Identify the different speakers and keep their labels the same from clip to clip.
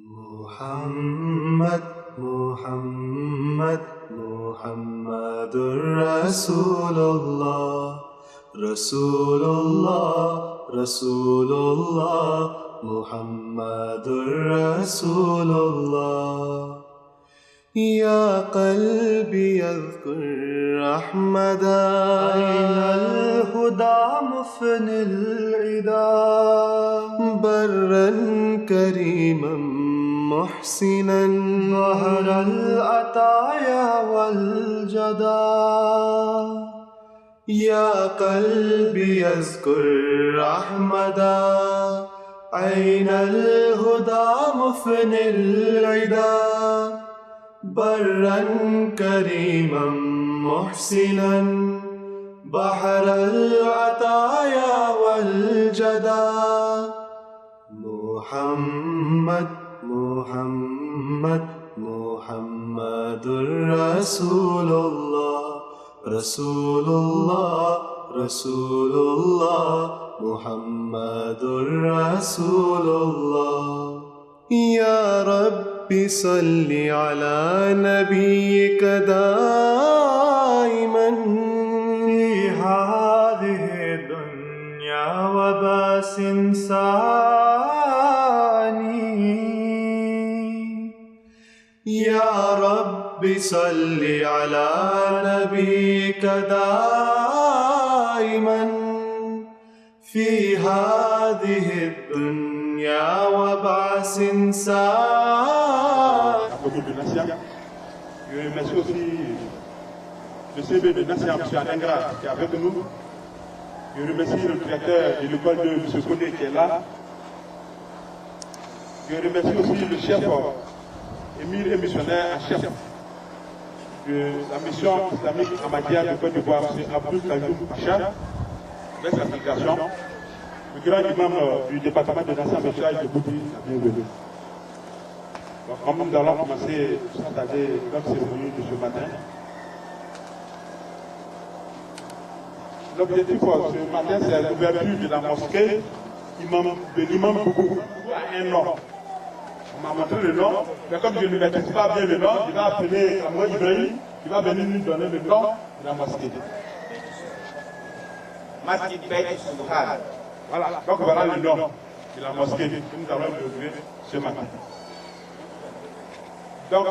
Speaker 1: محمد محمد محمد رسول الله رسول الله رسول الله محمد رسول الله. يا قلبي يذكر أحمدا أين الهدى مفني العدا برا كريما محسنا ظهر العطايا والجدا. يا قلبي يذكر أحمدا أين الهدى مفني العدا برا كريما محسنا بحر العطايا والجدا. محمد محمد محمد رسول الله رسول الله رسول الله محمد رسول الله. يا رب صل على نبيك دائما في هذه الدنيا وباس ثاني. يا رب صل على نبيك دائما في هذه الدنيا وبعث سان.
Speaker 2: Je remercie aussi le CB de Nassia, M. Adengra, qui est avec nous. Je remercie le directeur de l'école de M. Kone qui est là. Je remercie aussi le chef émir et missionnaire en chef de la mission islamique Ahmadiyya de Côte d'Ivoire, M. Abdul Kayoum Pacha, avec sa délégation. Le grand imam du département de Nassia, M. Aïd Boudi, bienvenue. Donc, comme nous allons commencer sans tarder notre cérémonie de ce matin, l'objectif pour ce matin, c'est l'ouverture de la mosquée de l'imam Boubou à un nom. On m'a montré le nom, mais comme je ne maîtrise pas bien le nom, il va appeler Kamou Ibrahim, qui va venir nous donner le nom de la mosquée.
Speaker 3: Masjid Beit Subhan.
Speaker 2: Voilà, donc voilà le nom de la mosquée que nous allons ouvrir ce matin. Donc,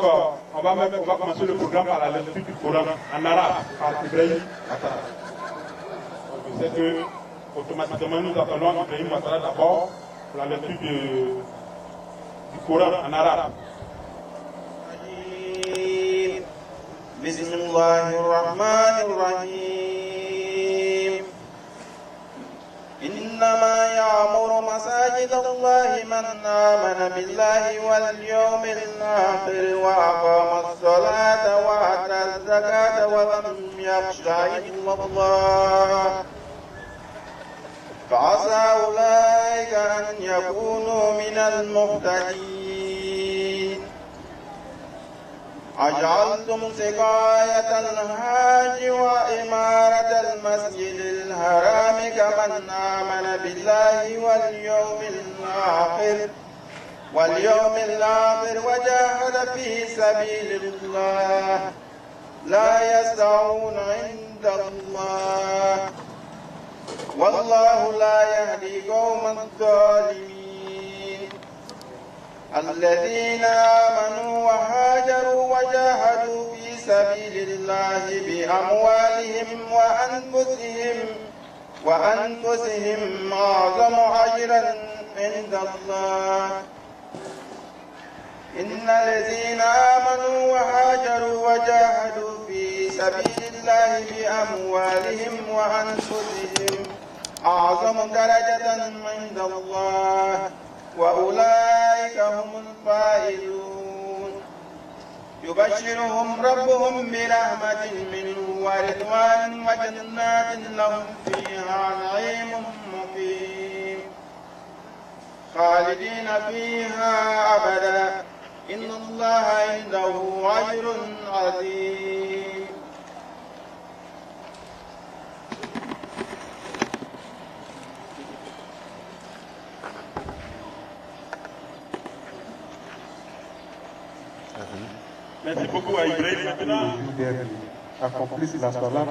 Speaker 2: on va commencer le programme par la lecture du Coran en arabe, par Ibrahim Ouattara. Je sais que, automatiquement, nous appelons Ibrahim Ouattara d'abord pour la lecture du Coran en arabe.
Speaker 3: Bismillahirrahmanirrahim. إنما يعمر مساجد الله من آمن بالله واليوم الآخر وأقام الصلاة وآتى الزكاة ولم يخش إلا الله فعسى أولئك أن يكونوا من المهتدين. أجعلتم سقاية الحاج وإمارة المسجد الحرام كمن آمن بالله واليوم الآخر وجاهد في سبيل الله لا يسعون عند الله والله لا يهدي قوم الظالمين. الذين آمنوا وهاجروا وجاهدوا في سبيل الله بأموالهم وأنفسهم أعظم أجرا عند الله. إن الذين آمنوا وهاجروا وجاهدوا في سبيل الله بأموالهم وأنفسهم أعظم درجة عند الله وأولئك هم الفائزون. يبشرهم ربهم برحمة منه ورضوان وجنات لهم فيها نعيم مقيم خالدين فيها أبدا إن الله عنده أجر عظيم.
Speaker 2: Merci beaucoup à Ibrahim. Maintenant,
Speaker 4: accomplissent la salat,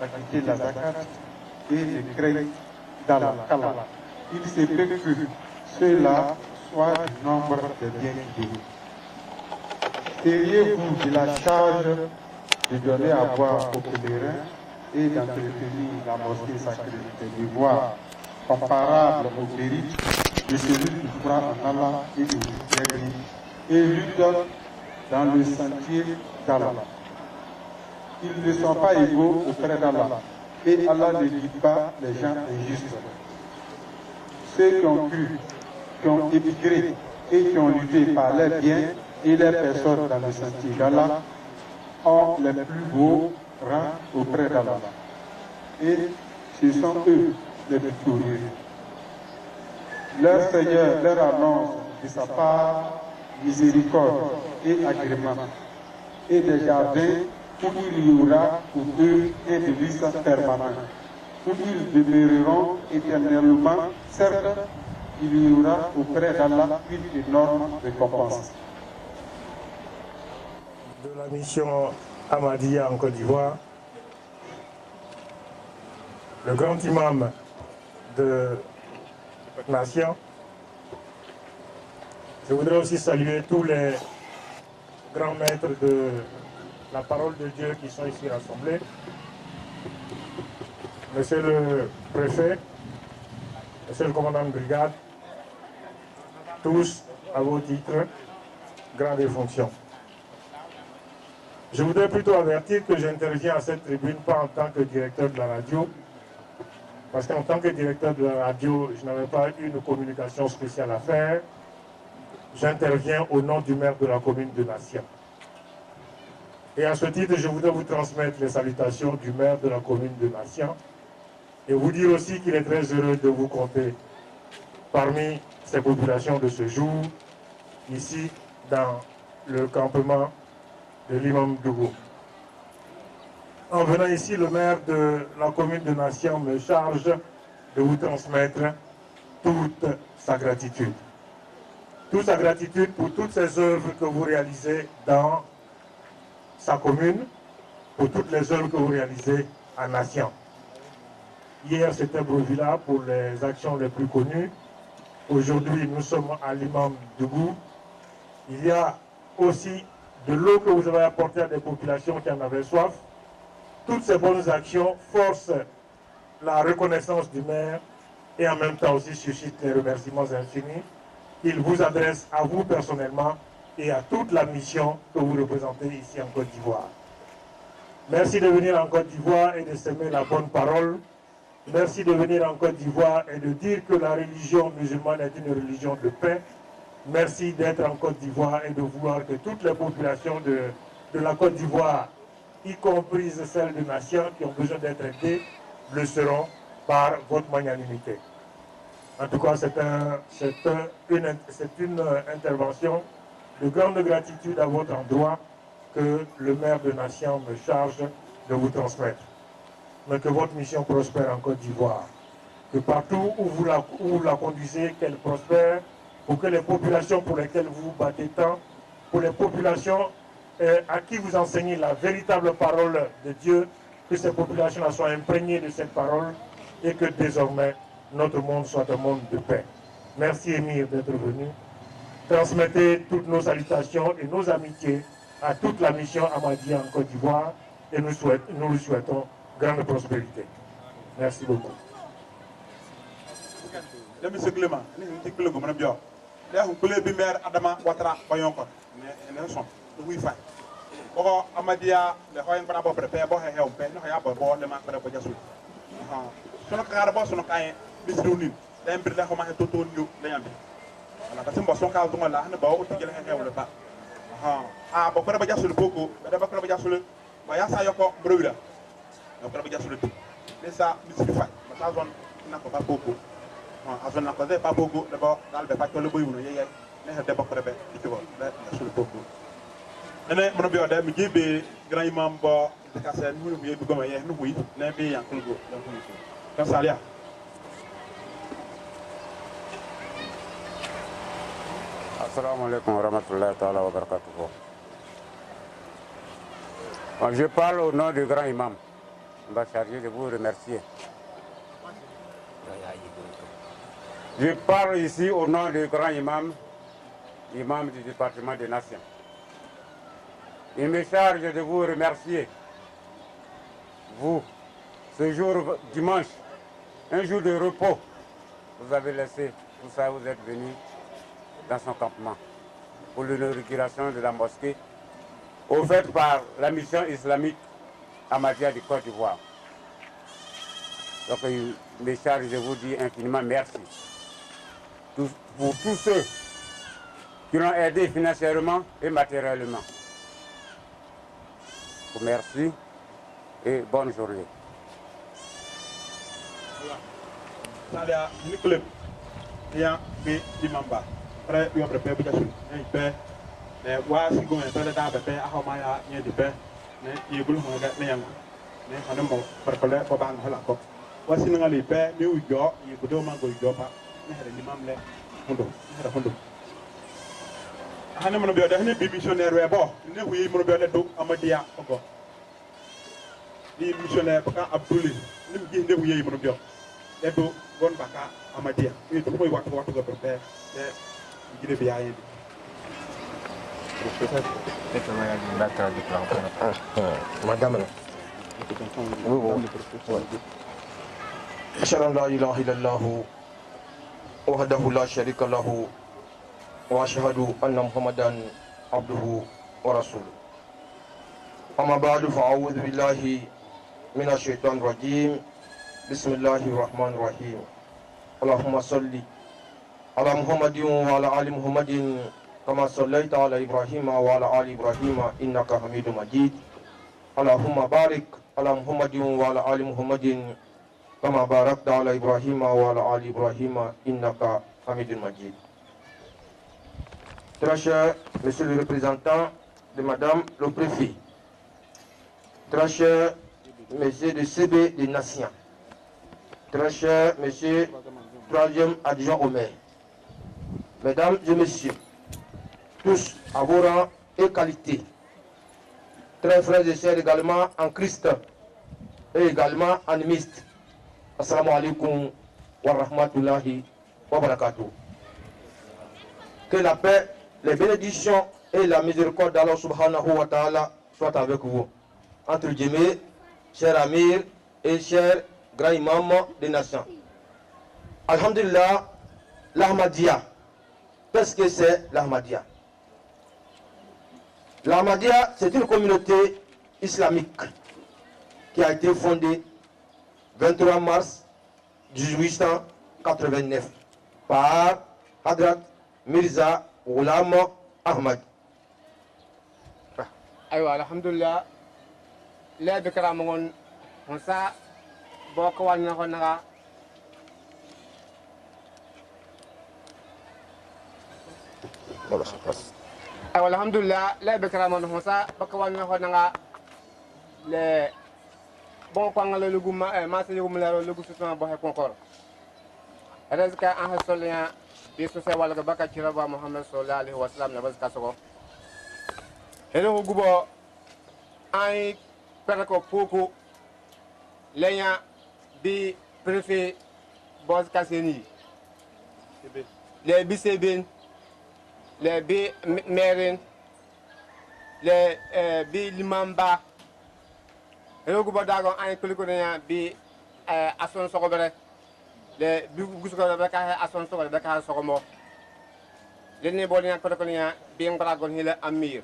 Speaker 4: acquitter la zakat et le crédit dans la kala. Il se peut que ceux-là soient du nombre des biens donnés. Seriez-vous de la charge de donner à boire aux pèlerins et d'entretenir la mosquée sacrée des devoirs comparables au mérite de celui qui croit en Allah et de lui et lui donne dans le sentier d'Allah. Ils ne sont pas égaux auprès d'Allah et Allah ne dit pas les gens injustes. Ceux qui ont cru, qui ont émigré et qui ont lutté par leurs biens et leurs personnes dans le sentier d'Allah ont les plus beaux rangs auprès d'Allah. Et ce sont eux les victorieux. Leur Seigneur leur annonce de sa part miséricorde et agrément, et des jardins où il y aura pour eux un délice permanent, où ils demeureront éternellement. Certes, il y aura auprès d'Allah une énorme récompense.
Speaker 5: De la mission Ahmadiyya en Côte d'Ivoire, le grand imam de la nation. Je voudrais aussi saluer tous les grands maîtres de la parole de Dieu qui sont ici rassemblés. Monsieur le préfet, monsieur le commandant de brigade, tous à vos titres, grades et fonctions. Je voudrais plutôt avertir que j'interviens à cette tribune pas en tant que directeur de la radio, parce qu'en tant que directeur de la radio, je n'avais pas eu une communication spéciale à faire. J'interviens au nom du maire de la commune de Nassia. Et à ce titre, je voudrais vous transmettre les salutations du maire de la commune de Nassia et vous dire aussi qu'il est très heureux de vous compter parmi ces populations de ce jour, ici dans le campement de l'imam Dougou. En venant ici, le maire de la commune de Nassia me charge de vous transmettre toute sa gratitude. Toute sa gratitude pour toutes ces œuvres que vous réalisez dans sa commune, pour toutes les œuvres que vous réalisez à Nation. Hier, c'était Brovilla pour les actions les plus connues. Aujourd'hui, nous sommes à l'imam Dougou. Il y a aussi de l'eau que vous avez apportée à des populations qui en avaient soif. Toutes ces bonnes actions forcent la reconnaissance du maire et en même temps aussi suscitent les remerciements infinis. Il vous adresse à vous personnellement et à toute la mission que vous représentez ici en Côte d'Ivoire. Merci de venir en Côte d'Ivoire et de s'aimer la bonne parole. Merci de venir en Côte d'Ivoire et de dire que la religion musulmane est une religion de paix. Merci d'être en Côte d'Ivoire et de vouloir que toutes les populations de la Côte d'Ivoire, y compris celles de Nation qui ont besoin d'être aidées, le seront par votre magnanimité. En tout cas, c'est une intervention de grande gratitude à votre endroit que le maire de Nation me charge de vous transmettre. Mais que votre mission prospère en Côte d'Ivoire. Que partout où vous la conduisez, qu'elle prospère, pour que les populations pour lesquelles vous vous battez tant, pour les populations à qui vous enseignez la véritable parole de Dieu, que ces populations soient imprégnées de cette parole et que désormais notre monde soit un monde de paix. Merci Émir d'être venu. Transmettez toutes nos salutations et nos amitiés à toute la mission Ahmadiyya en Côte d'Ivoire et nous lui souhaitons grande prospérité. Merci beaucoup.
Speaker 2: Monsieur Clément, Adama Ouattara, Oko Ahmadiyya le hoyen bana bo prepare bo he pe no ya bo le ma ko jasu sono ka bo sono kay bisru ni da mbir la ko ma to to nyu le yambi ala ka simbo son ka do la ne ba o ti gele he le ba bo ko ba jasu le boko da ba ko ba jasu le ba ya sa yoko browila ko ba jasu le le sa bisru fa ba ta zone na ko ba boko azon na ko de ba boko de ba dal be pa ko le boy no ye ne he de ba ko be ti ko da jasu le boko ene mono bio da mi jibe grand imam bo de kasen mu mi bi goma ye no hui na bi yan kulgo kan salia
Speaker 6: assalamu alaikum warahmatullahi taala wabarakatuh Je parle au nom du grand imam. On va charger de vous remercier. Je parle ici au nom du grand imam, imam du département des Nations. Il me charge de vous remercier, vous, ce jour dimanche, un jour de repos, vous avez laissé tout ça, vous êtes venus dans son campement pour l'inauguration de la mosquée, offerte par la mission islamique Ahmadiyya du Côte d'Ivoire. Donc il me charge de vous dire infiniment merci pour tous ceux qui l'ont aidé financièrement et matériellement. Merci et bonne journée.
Speaker 2: Salia Nicolas, bien, Dimamba, très bien préparé pour la paix. Mais moi, si vous avez fait la paix, à Homaya, il y a des paix, mais il vous a gagné un mais on a mon parcours pour ban Halako. Voici nous les paix, nous y go, il vous demande de go pas, mais l'imam les Hondo, Hondo. Hana mo be dahne bi missionnaire we bo ne wi mo be le do Ahmadiyya ko bi missionnaire baka Abdoulaye nim gi ne wi mo be le do gon baka Ahmadiyya ni to moy watu go prepare le gide bi yayi
Speaker 7: madame أشهد أن لا إله إلا الله وحده لا شريك له وأشهد أن محمدا عبده ورسوله أما بعد فأعوذ بالله من الشيطان الرجيم بسم الله الرحمن الرحيم اللهم صل على محمد وعلى آل محمد كما صليت على إبراهيم وعلى آل إبراهيم إنك حميد مجيد اللهم بارك على محمد وعلى آل محمد كما باركت على إبراهيم وعلى آل إبراهيم إنك حميد مجيد. Très cher Monsieur le représentant de Madame le Préfet, très cher Monsieur le CB des Nations, très cher Monsieur troisième adjoint au maire, Mesdames et Messieurs, tous à vos rangs et qualités, très frères et sœurs également en Christ et également animistes, Assalamu alaikum wa rahmatullahi wa barakatuh. Que la paix, les bénédictions et la miséricorde d'Allah subhanahu wa ta'ala soient avec vous. Entre guillemets, cher Amir et cher grand imam des nations. Alhamdulillah, l'Ahmadiyya. Qu'est-ce que c'est l'Ahmadiyya? L'Ahmadiyya, c'est une communauté islamique qui a été fondée 23 mars 1889 par Hadrat Mirza Ghulam Ahmad.
Speaker 8: Aywa alhamdulillah la bikra mongon honsa boko wanna honaga aywa alhamdulillah la bikra mongon honsa boko wanna honaga le bon ko ngalo lugu ma se lugu la lugu sutan bo he konkor rezka an hasolya bi so se wala baka ciraba Muhammad sallallahu alaihi wasallam na bazka soko hello gubo ay perako poko lenya bi préfet boz kaseni les BCB les bi maire les bi limamba hello gubo dago ay kuliko bi ason soko bere le bi gusuko baka ason soko baka soko mo leni bolina ko nya bi ngragon hila amir.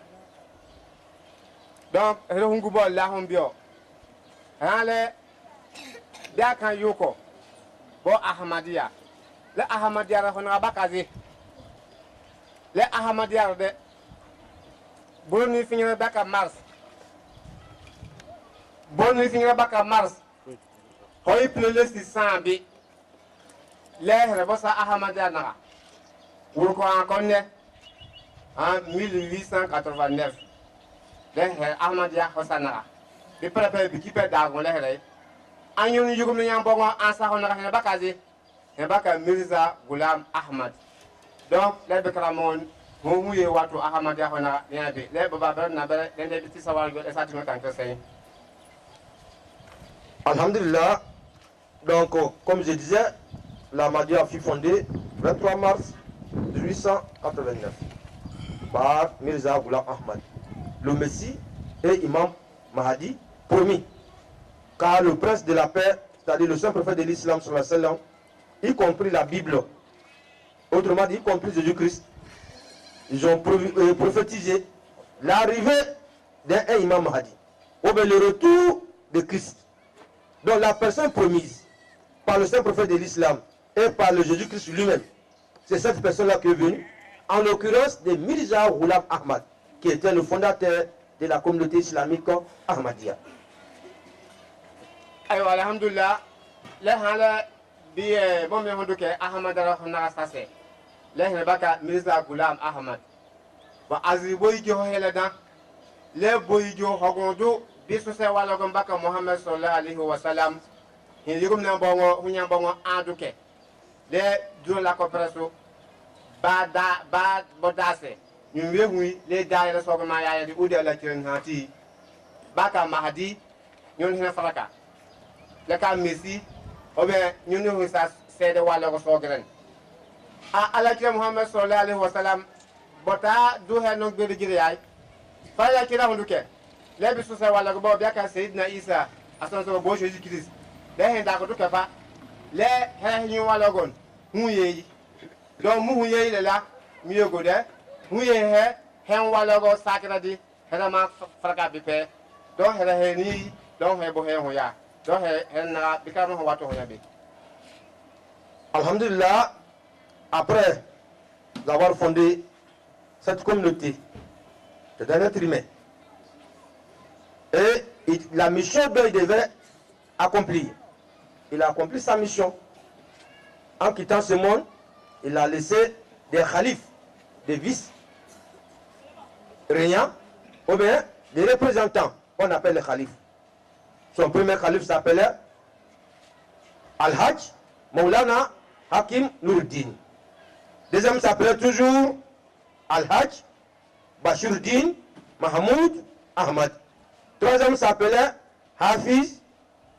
Speaker 8: Donc, le hungubo la humbio. Hale, dia kan yoko. Bo Ahmadiyya. Le Ahmadiyya ra hona bakazi. Le Ahmadiyya de boni finira baka mars. Boni finira baka mars. Hoy plele 600 bi. Le rebosa Ahmadiyya na. Wurko an konne en 1889. Ahmadiyya Hosanara. De prépare bi kipe dagon le hele. Anyun yugum nyam bongo ansa honara he bakazi. He baka Mirza Ghulam Ahmad. Donc les bekramon mu ye watu Ahmad ya hona ne be le baba ber na ber den de ti sawal go esati no kan kese.
Speaker 7: Alhamdulillah. Donc, comme je disais, l'Ahmadiyya fut fondée le 23 mars 1889 par Mirza Ghulam Ahmad, le Messie et Imam Mahdi promis. Car le prince de la paix, c'est-à-dire le saint prophète de l'islam, y compris la Bible, autrement dit, y compris Jésus-Christ, ils ont prophétisé l'arrivée d'un Imam Mahdi, ou bien le retour de Christ. Donc la personne promise par le saint prophète de l'islam et par le Jésus-Christ lui-même, c'est cette personne-là qui est venue, en l'occurrence de Mirza Ghulam Ahmad, qui était le fondateur de la communauté islamique Ahmadiyya.
Speaker 8: Ayo alhamdulillah, le hala bi bon me honduke Ahmad rahna sase. Le hne baka Mirza Ghulam Ahmad. Ba aziboy jo helada le boy jo hogondo bisu se wala go baka Muhammad sallallahu alaihi wasallam. Hin ligum na bongo hunya bongo anduke. Le duro la coopération ba bodase. Ñu wehui le daayira sogo ma yaaya di udi ala kiren hati. Baka Mahdi ñun hina faraka. Le cas Messi, ou bien nous nous c'est de wala ko sogren a alakira Muhammad sallallahu alaihi wasallam bota du he no gbe gire ay fa ya kira hunduke le bi so se wala ko bo biaka Sayyidina Isa asan so bo Jésus Christ le he da ko duke fa le he ñu wala gon hu yeyi do mu hu yeyi le la mi yego de hu ye he hen wala go sakra di he ma faraka bi pe do he ni do he bo he ho ya.
Speaker 7: Alhamdulillah, après avoir fondé cette communauté, le dernier trimestre, et la mission qu'il devait accomplir, il a accompli sa mission. En quittant ce monde, il a laissé des khalifes, des vice-régnants, ou bien des représentants, qu'on appelle les khalifes. Son premier calife s'appelait Al-Hajj Maulana Hakim Nuruddin. Deuxième s'appelait toujours Al-Hajj Bashiruddin Mahmoud Ahmad. Troisième s'appelait Hafiz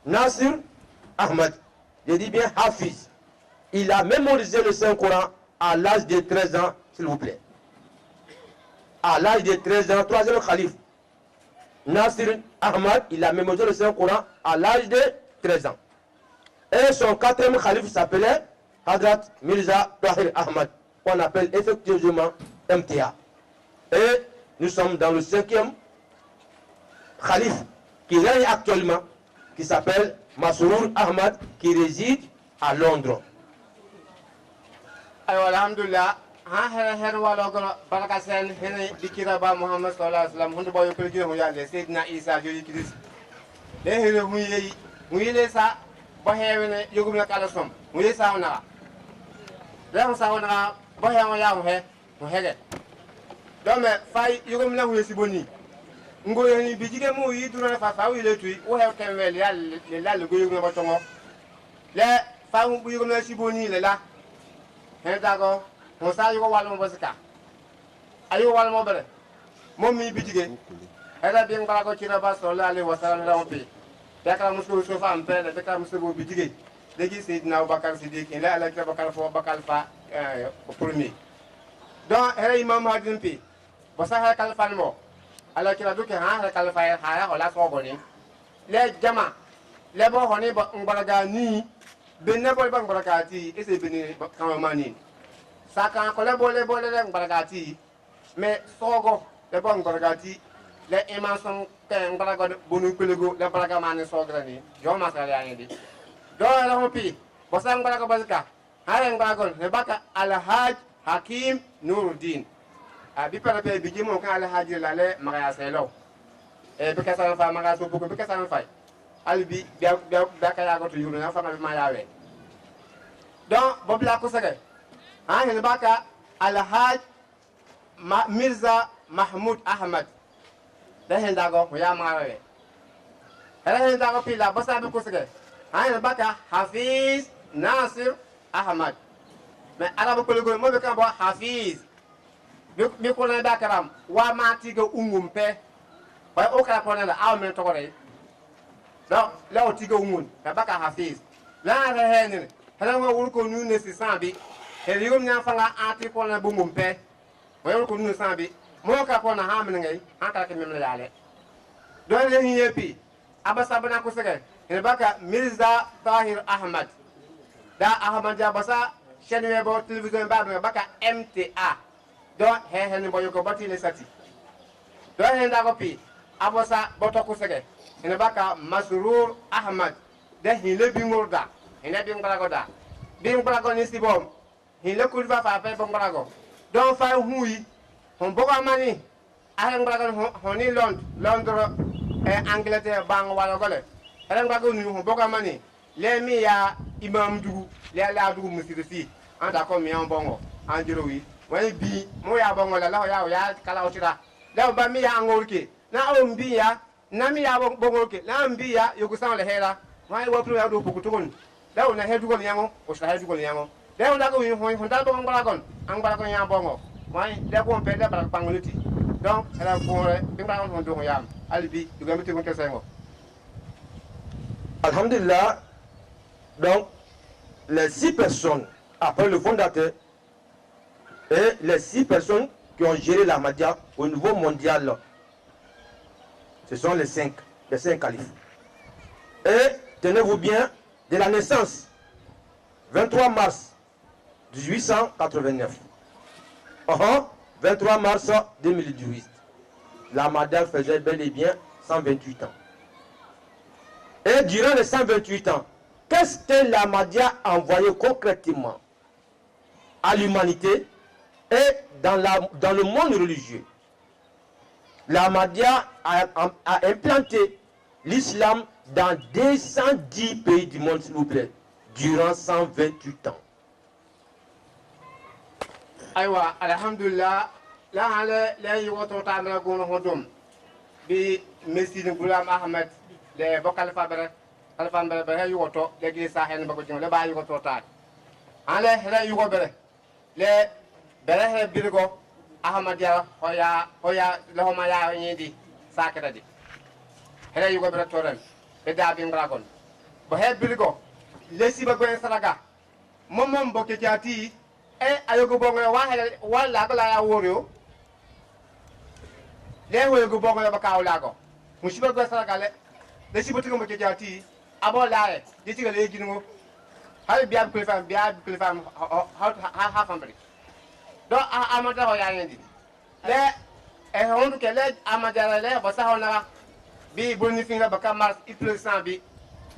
Speaker 7: Nasir Ahmad. Je dis bien Hafiz. Il a mémorisé le Saint-Coran à l'âge de 13 ans, s'il vous plaît. À l'âge de 13 ans, troisième calife. Nasir Ahmad, il a mémorisé le Saint-Coran à l'âge de 13 ans. Et son quatrième calife s'appelait Hadrat Mirza Tahir Ahmad, qu'on appelle effectivement MTA. Et nous sommes dans le cinquième calife qui règne actuellement, qui s'appelle Masrour Ahmad, qui réside à Londres.
Speaker 8: Alhamdulillah. Her wala gono baraka sen hene dikira ba Muhammad sallallahu alaihi wasallam hunde boyo pelgi ho yalle Sayyidina Isa Jésus Christ le hele muyi sa bo hewene yogum na kala som muyi sa ona le sa ona bo hewo ya ho he mo hege do me fay yogum na hu siboni ngo yoni bijige mu yi duro na fa wi le tui o he kemel ya le la le go yogum na bo tongo le fa hu bu yogum na siboni le la he dago Musa yuko wala mo bosika ayo wala mo bere mom mi bitige era bien bala ko cira ba sallallahu alaihi wasallam la mpi takra musko so fa ampe da takra musko bo bitige legi Sayyidina Abubakar Siddiq ila ala kira bakal fo bakal fa premier donc era imam hadin pi bosa ha kal fan mo ala kira duke ha kal fa ha ya wala so boni le jama le bo honi ba ngaraga ni benna bo ba ngaraga ti ese beni kamani Saka ko le bole le ngbaragati mais sogo le bon ngbaragati le imanson ke ngbaragado bonu pelego le baraga mane sograni yo masala yaangi di do la hopi bosa ngbaraga bazika hare ngbaragol le baka Al-Hajj Hakim Nuruddin bi para pe bi jimo kan Al-Hajj la le magaya selo e be kasana fa magaya so bugo be kasana fay albi biya ka ya goto yuru na fa ma yawe donc bobla ko sege هذا بقى الحاج ميرزا محمود أحمد ده هنداغو ويا ماوي هذا هنداغو بيلا بس أبي كوسكي هذا بقى حفيظ ناصر أحمد ما أنا بقول لكم ما بكان بقى حفيظ bi ko na bakaram wa ma tiga ungum pe wa o ka ko na aw men to gore la o tiga ungun ka baka hafiz la ra hen hala wa wul ko nu ne si sambi he yum nya fanga ati ko na bungum pe wa wul ko nu sambi mo ka ko na ha men ngai an ka ke mem la yale do le ni yepi abasa bana ko sege he baka Mirza Tahir Ahmad da Ahmad ya basa chaîne bo télévision ba baka MTA don he ni boyo ko bati le sati do he nda ko pi abasa boto ko sege he baka Masrur Ahmad de hile bi ngorda hile bi ngarago da bi ngarago ni sibom hile ko va fa pe ngarago don fa huyi hon boga mani a ngarago honi Londres Angleterre bang wala gole ala ngarago ni hon boga mani le mi ya imam dugu le la dugu musirisi anda ko mi an bongo an jiro wi wani bi mo ya bongo la ya kala otira la ba mi ya ngorke na o mbi ya na mi ya bongo ke na mbi ya yoku san le hera wani wo pro ya do poku tukun la na he dugo nyango o sa he dugo nyango le on da ko wi hon da bongo ngaragon an ngarago ya bongo wani le ko pe le ba pangoluti donc ala ko re bi ngarago hon do yam alibi dugo mi te ko kesengo
Speaker 7: Alhamdulillah. Donc, les 6 personnes, après le fondateur, et les 6 personnes qui ont géré l'Ahmadiyya au niveau mondial, ce sont les 5 califes. Et, tenez-vous bien, de la naissance, 23 mars 1889, 23 mars 2018, l'Ahmadiyya faisait bel et bien 128 ans. Et durant les 128 ans, qu'est-ce que l'Ahmadiyya a envoyé concrètement à l'humanité et dans le monde religieux? L'Ahmadiyya a implanté l'islam dans 210 pays du monde, s'il vous plaît, durant 128 ans.
Speaker 8: Aywa, alhamdulillah, la yoto tamra gono hodum bi Messi Ghulam Ahmed le bokal fabre alfa mbere yoto le gi sa hen bako jing le ba yoto ta ale hele yugo bere le bere he birgo Ahmadiyya hoya le homa ya nyindi sakata di hele yugo bere toren be da bi ngragon bo he birgo le si ba gwen saraga momom boke jati ayogo bongo wa hele wala bala ya woro le wogo bongo ya baka wala mushiba gwen saraga le si botigo boke jati abo lae ditiga le gingo hay biab kulfam ha fambre do amata ho yayendi le hondu ke le amata le ba sa hona bi bonni finga ba mars itlsan bi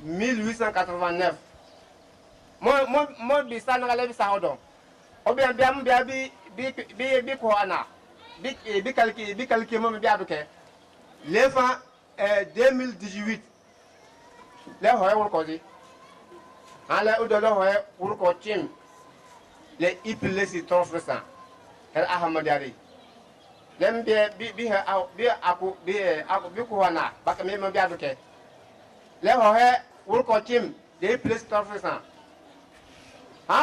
Speaker 8: 1889 mo bi sa na le bi sa hodon o bi ko ana bi kalki mo bi aduke le fa 2018 le hoye wul ko di ala udo le hoye wul ko tim le iplesi transversal el Ahmadiyya lem bi ko wana baka me mo biadu ke le hoye wul ko tim le iplesi transversal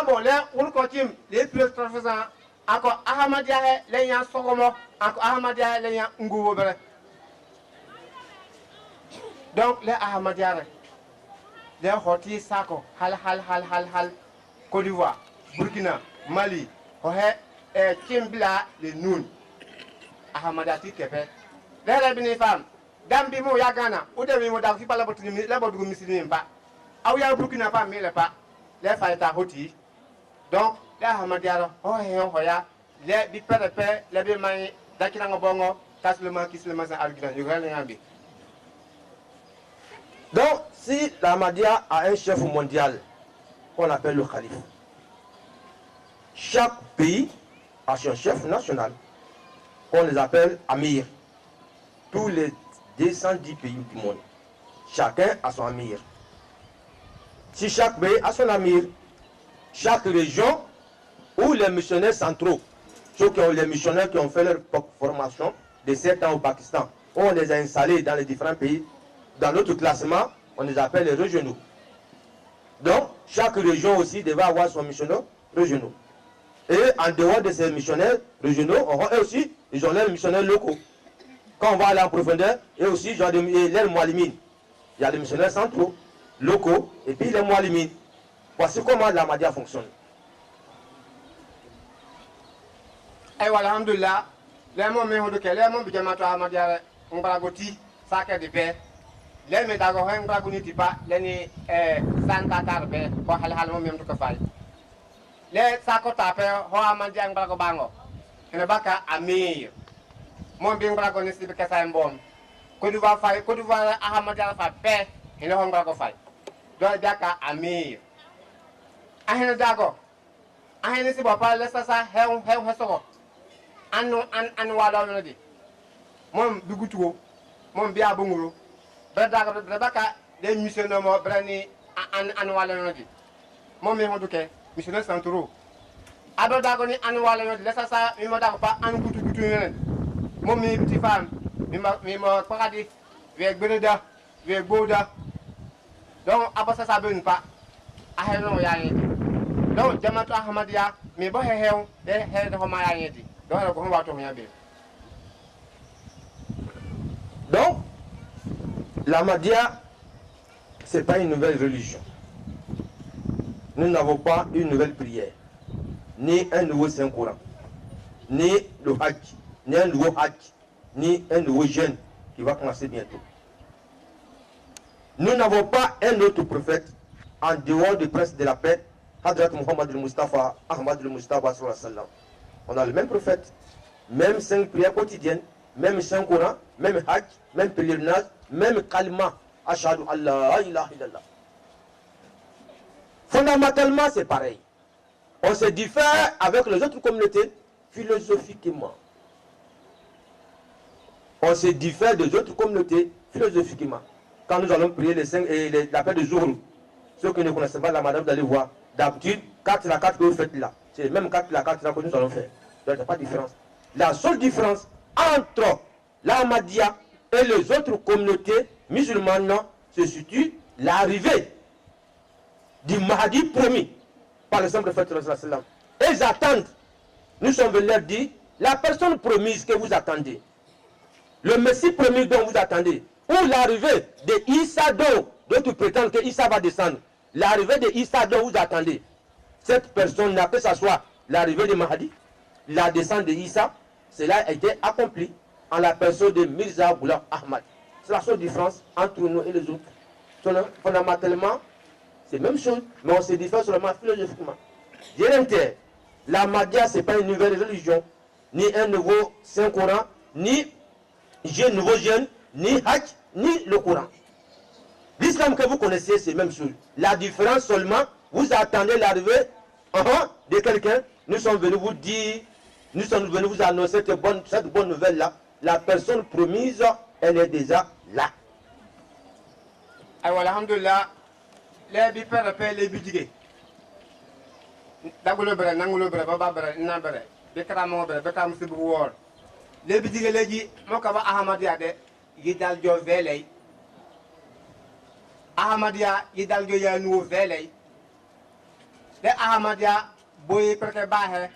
Speaker 8: bo le wul ko tim le iplesi transversal ako Ahmadiyya le nya sogomo ako Ahmadiyya le nya nguwo bere donc le Ahmadiyya les hoti sako hal Côte d'Ivoire, Burkina, Mali, Kimbla, les Noun, Ahmadati Kepe. Les bini femmes, Dambi mo Yagana, ou de mo d'Afi pas la botte la botte muslim pas. Ah oui, Burkina pas, mais pas. Les faïta hoti. Donc, les Ahmadiyya, hoya, les bipere, les bimani, Dakinanga Bongo, Kasleman, Kisleman, Argument, you regarde.
Speaker 7: Donc, si l'Ahmadiyya a un chef mondial, qu'on appelle le calife, chaque pays a son chef national, qu'on les appelle Amir. Tous les 210 pays du monde, chacun a son Amir. Si chaque pays a son Amir, chaque région ou les missionnaires centraux, ceux qui ont les missionnaires qui ont fait leur formation de 7 ans au Pakistan, on les a installés dans les différents pays. Dans notre classement, on les appelle les régionaux. Donc, chaque région aussi devait avoir son missionnaire régional. Et en dehors de ces missionnaires régionaux, eux aussi, ils ont leurs missionnaires locaux. Quand on va aller en profondeur, et aussi, ils ont leurs moualimines. Il y a les missionnaires centraux, locaux, et puis les moualimines. Voici comment l'Ahmadiyya fonctionne.
Speaker 8: Alhamdulillah, les mots mais on doit les mots bien matou Ahmadiyya on va goti ça que de paix. Les mais d'accord on va goniti pas les santa tarbe ko hal mo même to fay. Les ça ko tapé ho Ahmadiyya on va ko bango. Ene baka amir. Mon bien on va ko nisi be kessa mbom. Ko du va fay ko du va Ahmadiyya fa paix ene on va ko fay. Do daka amir. Ahene dago. Ahene si bapa le sa heu soko. An wala no di mom dugutugo mom biya bunguro baka de missionnaire mo brani an wala no di mom me honduke missionnaire santoro ado dago ni an wala no di la sa mi mo dago pa an gutu nen mom mi petit femme mi mo paradi ve gbeda ve goda donc abasa sa ben pa aheno ya ni donc jamatu Ahmadiyya mi bo hew de ho ma ya ni.
Speaker 7: Donc, l'Ahmadiyya, ce n'est pas une nouvelle religion. Nous n'avons pas une nouvelle prière, ni un nouveau Saint-Coran, ni le Hajj, ni un nouveau Hajj, ni un nouveau jeûne qui va commencer bientôt. Nous n'avons pas un autre prophète en dehors du prince de la paix, Hadrat Muhammad al-Mustafa, Ahmad al-Mustafa sallallahu alayhi wa sallam. On a le même prophète, même 5 prières quotidiennes, même 5 Coran, même Hajj, même pèlerinage, même kalima. Ashhadu an la ilaha illallah. Fondamentalement, c'est pareil. On se diffère avec les autres communautés philosophiquement. On se diffère des autres communautés philosophiquement. Quand nous allons prier les 5 et la paix de Zuhur, ceux qui ne connaissent pas la madame, vous allez voir, d'habitude, 4 la 4 que vous faites là. C'est les mêmes 4 la 4 là que nous allons faire. Donc, il n'y a pas de différence. La seule différence entre l'Ahmadiyya et les autres communautés musulmanes se situe l'arrivée du Mahdi promis par le simple prophète. Ils attendent. Nous sommes venus leur dire, la personne promise que vous attendez, le Messie promis dont vous attendez, ou l'arrivée de Issa dont tu prétends que Issa va descendre, l'arrivée de Issa dont vous attendez, cette personne-là, que ce soit l'arrivée de Mahdi, la descente de Issa, cela a été accompli en la personne de Mirza Ghulam Ahmad. C'est la seule différence entre nous et les autres. Fondamentalement, c'est la même chose, mais on se diffère seulement philosophiquement. L'Ahmadiyya, ce n'est pas une nouvelle religion, ni un nouveau Saint-Coran, ni un nouveau jeûne, ni Hajj, ni le Coran. L'islam que vous connaissez, c'est la même chose. La différence seulement, vous attendez l'arrivée de quelqu'un. Nous sommes venus vous dire, nous sommes venus vous annoncer cette bonne nouvelle-là. La personne promise, elle est déjà là.
Speaker 8: Alhamdulillah, les bipères paient les bidigés. Dagulo bere, nangulo bere, baba bere, ina bere, bekramo bere, bekram sibu wor. Les bidigés les dit, mon kaba Ahmadiyya de, yidal jo velay. Ahmadiyya yidal jo ya nou velay. Les Ahmadiyya boy preke bahe,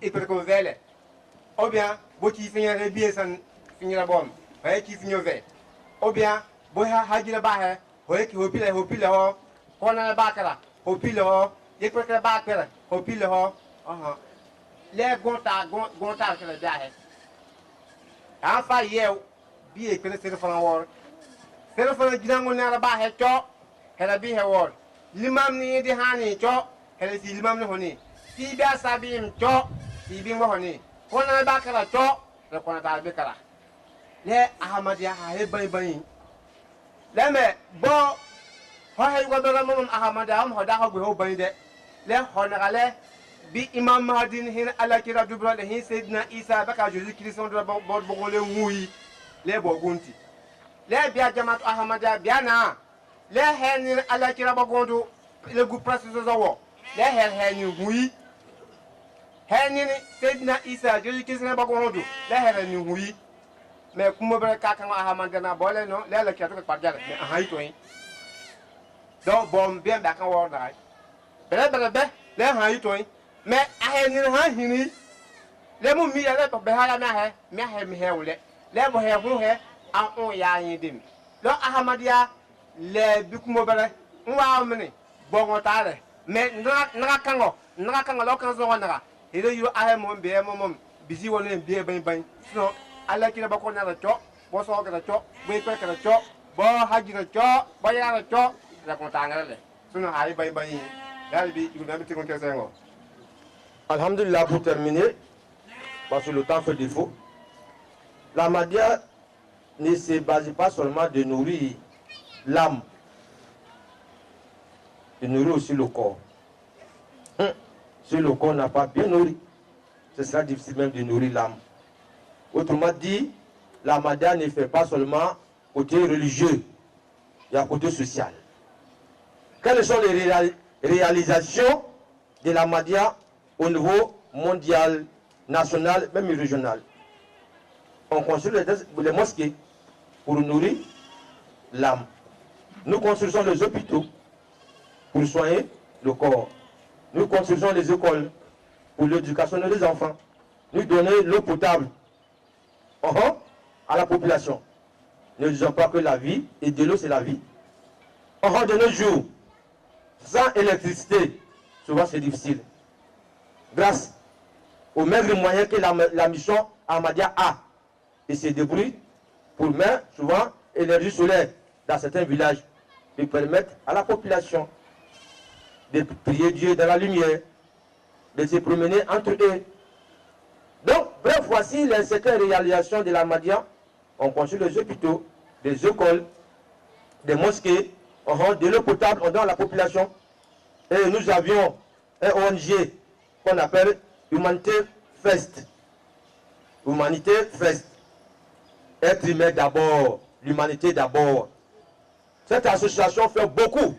Speaker 8: ipreko vele. Ou bien, bo qui finir bien san finir bom, ouais qui finir ve. Ou bien, bo hajira bahe, ouais qui hopile ho, kona bakara, hopile ho, ipreke bakara, hopile ho. Les gonta que le dahe. Enfin yew, bi que le téléphone wor. Téléphone gidango na bahe to, hela bi he wor. Limam ni di hani to, hela si limam ni honi. Si bia sabim to, si bim honi. Kona bakara to, le kona ta bekara. Le Ahmadiyya ha he bay. Le me bo ho he go be mom Ahmadiyya am ho da ho go bay de. Le honale bi Imam Mahdi hin ala kira dubra le hin Sayyidina Isa baka Jésus Christ on do bo le ngui le bo gunti. Le bia jamaatu Ahmadiyya bia na le hen ala kira bo gondo le gu preciso zawo. Le hen ngui Henni Sayyidina Isa Jésus Christ ne bago hodu la hera ni huyi mais kuma bere kaka ma Ahmadiyya na bole no le la kiatu ka jale mais ahay to yi do bom bien da kan wo dai bere be le ahay to yi mais ahe ni ha hini le mu mi ya le be ha la me he wole le bo he hu he an on ya yin dem lo ahamadia le bikumo bele nwa mini bongo tare mais naga kango lo kan zo naga ile yu ahe mo be mo bisi woni be ban so ala kila bako na cho bo so ka cho bo ko ka cho bo haji na cho bo ya na cho la kontanga le suno hay ban dal bi yu na mi tikon kesengo.
Speaker 7: Alhamdulillah, pour terminer, parce que le temps fait défaut, la Madia ne se base pas seulement de nourrir l'âme, de nourrir aussi le corps. Si le corps n'a pas bien nourri, ce sera difficile même de nourrir l'âme. Autrement dit, la Madia ne fait pas seulement côté religieux, il y a côté social. Quelles sont les réalisations de la Madia au niveau mondial, national, même régional? On construit les mosquées pour nourrir l'âme. Nous construisons les hôpitaux pour soigner le corps. Nous construisons les écoles pour l'éducation des enfants. Nous donnons l'eau potable à la population. Ne disons pas que la vie et de l'eau c'est la vie. De nos jours, sans électricité, souvent c'est difficile. Grâce aux maigres moyens que la mission Ahmadiyya a, et se débrouille pour mettre souvent énergie solaire dans certains villages et permettre à la population de prier Dieu dans la lumière, de se promener entre eux. Donc, bref, voici les certaines réalisations de l'Ahmadiyya. On construit les hôpitaux, des écoles, des mosquées, de l'eau potable, on donne à la population. Et nous avions un ONG qu'on appelle Humanité Fest. Humanité Fest. Être humain d'abord, l'humanité d'abord. Cette association fait beaucoup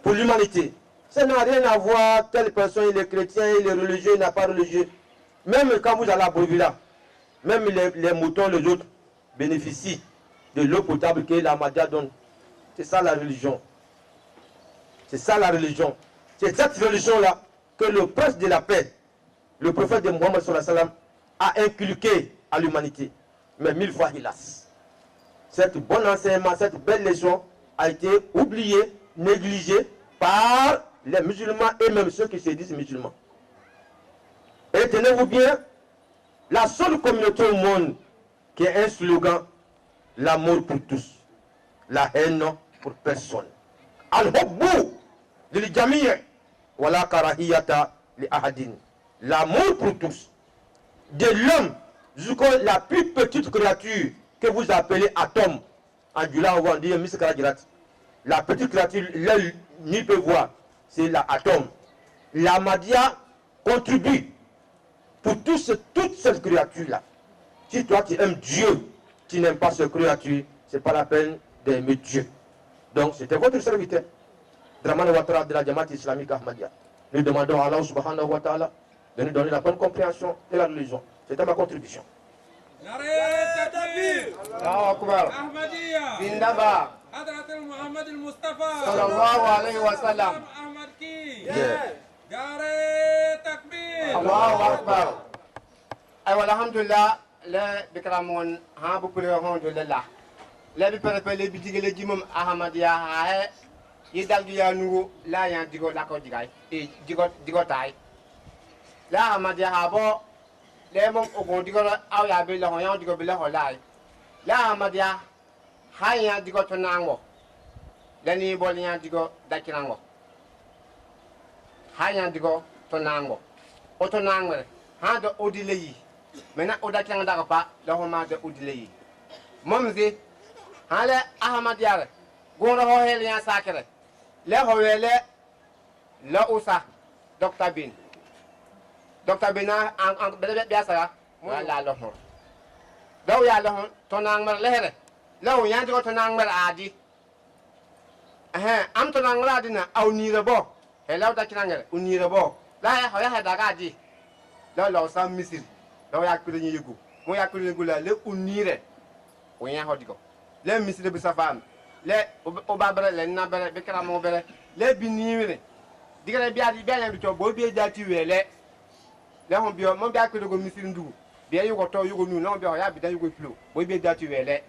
Speaker 7: pour l'humanité. Ça n'a rien à voir, telle personne, il est chrétien, il est religieux, il n'est pas religieux. Même quand vous allez à Bovila, même les moutons, les autres, bénéficient de l'eau potable que l'Ahmadiyya donne. C'est ça la religion. C'est ça la religion. C'est cette religion-là que le prince de la paix, le prophète de Mohammed sallallahu alayhi wa sallam, a inculqué à l'humanité. Mais 1000 fois hélas. Cette bonne enseignement, cette belle leçon a été oubliée, négligée par les musulmans et même ceux qui se disent musulmans. Et tenez-vous bien, la seule communauté au monde qui a un slogan, l'amour pour tous, la haine pour personne. Al-Hubbu lil Jami' wala karahiyata li ahadin. L'amour pour tous. De l'homme jusqu'à la plus petite créature que vous appelez atome. En Dula, on va dire Miss Karagirat. La petite créature, l'œil n'y peut voir, c'est l'atome. L'Ahmadiyya contribue pour toutes ces créatures-là. Si toi tu aimes Dieu, tu n'aimes pas ces créatures, ce n'est pas la peine d'aimer Dieu. Donc c'était votre serviteur, Draman Ouattara de la Jamaat islamique Ahmadiyya. Nous demandons à Allah subhanahu wa ta'ala de nous donner la bonne compréhension de la religion. C'était ma contribution.
Speaker 8: Allahu Akbar.
Speaker 3: Ahmadiyya.
Speaker 8: Zindabad.
Speaker 3: Hadrat Muhammad al-Mustafa.
Speaker 8: Sallallahu alayhi wa sallam.
Speaker 3: Ahmad ki.
Speaker 8: Gare takbir. Allahu Akbar. Aywa alhamdulillah le bikramon ha bu pure alhamdulillah. Le bi pere le bi digele jimum Ahmadiyya ha yi daldu ya nuru la yan digo la ko digay e digo tay. La Ahmadiyya ha bo le mom ogon digo aw ya be le hon yan digo be le ho lai. La Ahmadiyya ha yan digo to nango. Le ni bol yan digo dakirango. Ha yan digo to nango. O to nangre ha do odile yi. Mena oda kyang daga pa le ho ma de odile yi. Momzi ha le Ahmadiyya gora ho hel yan sakere. Le ho wele le usa Dr. Bin. Dr. Bin an bele biasa la lo ho. Daw ya lo ho to nang mer le hele. Le ho yan digo to nang mer adi. Am to nang adi na aw ni rebo. Hello da kinangere uni rebo. La ho ya daga adi. Lo sam misir. Lo ya kure ni yego. Mo ya kure ni la le uni re. O yan ho digo. Le misir be sa fam. Le obabere le nabere be kra mo bere. Le binire. digara biya di biya du to bo biya dati wele le hon biya mon biya ko go misiri ndu biya yugo to yugo nu non biya ya bi da yugo flo bo biya dati wele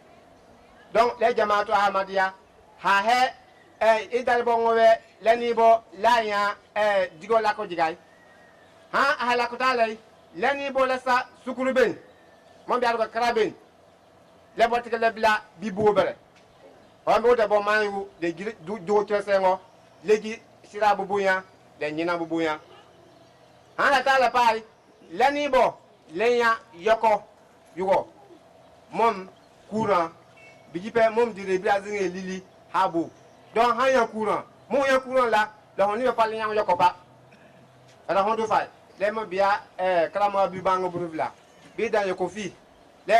Speaker 8: donc les jamaatu ahmadiya ha he idal bo ngowe leni bo la ya digo la ko jigay ha hala ko talay leni bo la sa sukuru ben mon biya ko karaben le botika le bla bi bo bere on bo de bo mayu de do tresengo legi sira bubuya de nyina bubuya hala tala pai leni bo lenya yoko yugo mom courant bijipe mom dire brazil lili habo donc han ya courant mo ya courant la on ni pas lenya yoko pa ala hondo fay le mo biya krama bi bango buruvla bi dan yoko fi le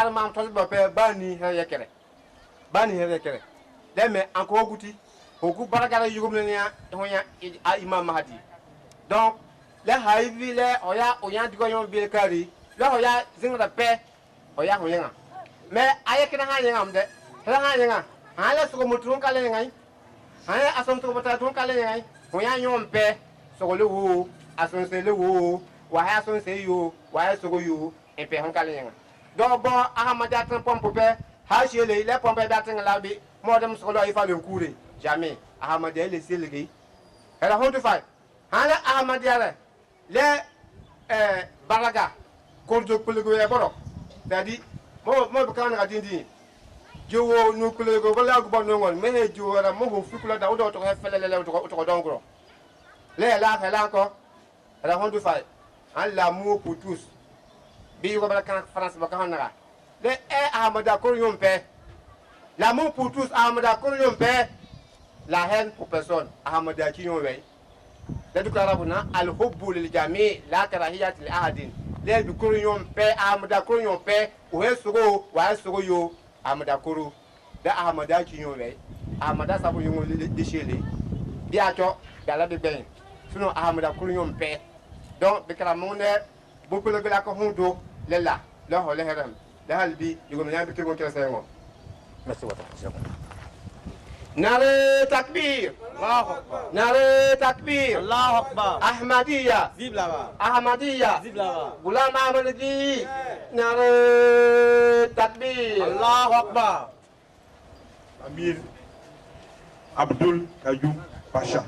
Speaker 8: almam to bo pe bani he yekere le me encore guti ogu baragara yugum le nya honya imam mahdi donc le haivi le oya digo yon bi kari le oya zingra pe oya honya mais ayekina ha yenga amde ha yenga hala suko mutrun kale ngai ha asom to bota tun kale ngai honya yon pe suko le wo ason se le wo wa ha ason se yo wa ha suko yo e pe hon kale ngai donc bon ahmada tan pompe pe ha chele le pompe datin labi modem suko lo ifa le couré jamais ahmada le selgi era hondu fay hala ahmada le baraga kordo kulgo e boro c'est-à-dire mo bukan ga dindi jowo no kulego wala go bonno ngol me he jowo ra mo ho fikula da odo to felele to dongro le la fela ko ra hondu fay alla mo pour tous bi ko bala kan France ba kan na le ahmada ko yompe l'amour pour tous ahmada ko yompe la haine pour personne ahmada ki yomwe le du karabuna al hubbu lil jami la karahiyat li ahadin le du ko yompe ahmada ko yompe o hesugo wa hesugo yo ahmada ko da ahmada ki yomwe ahmada sabu yongo de chele biato dala be ben sinon ahmada ko yompe donc be karamonde beaucoup le gala ko hondo le la ho le heram da halbi yugo mi yambi ko kala sayo merci wa nare takbir Allahu akbar nare takbir Allahu akbar ahmadiyya vive là-bas ahmadiyya vive là-bas Ghulam Ahmad Di nare takbir Allahu akbar
Speaker 2: Amir Abdul Kayoum Pacha.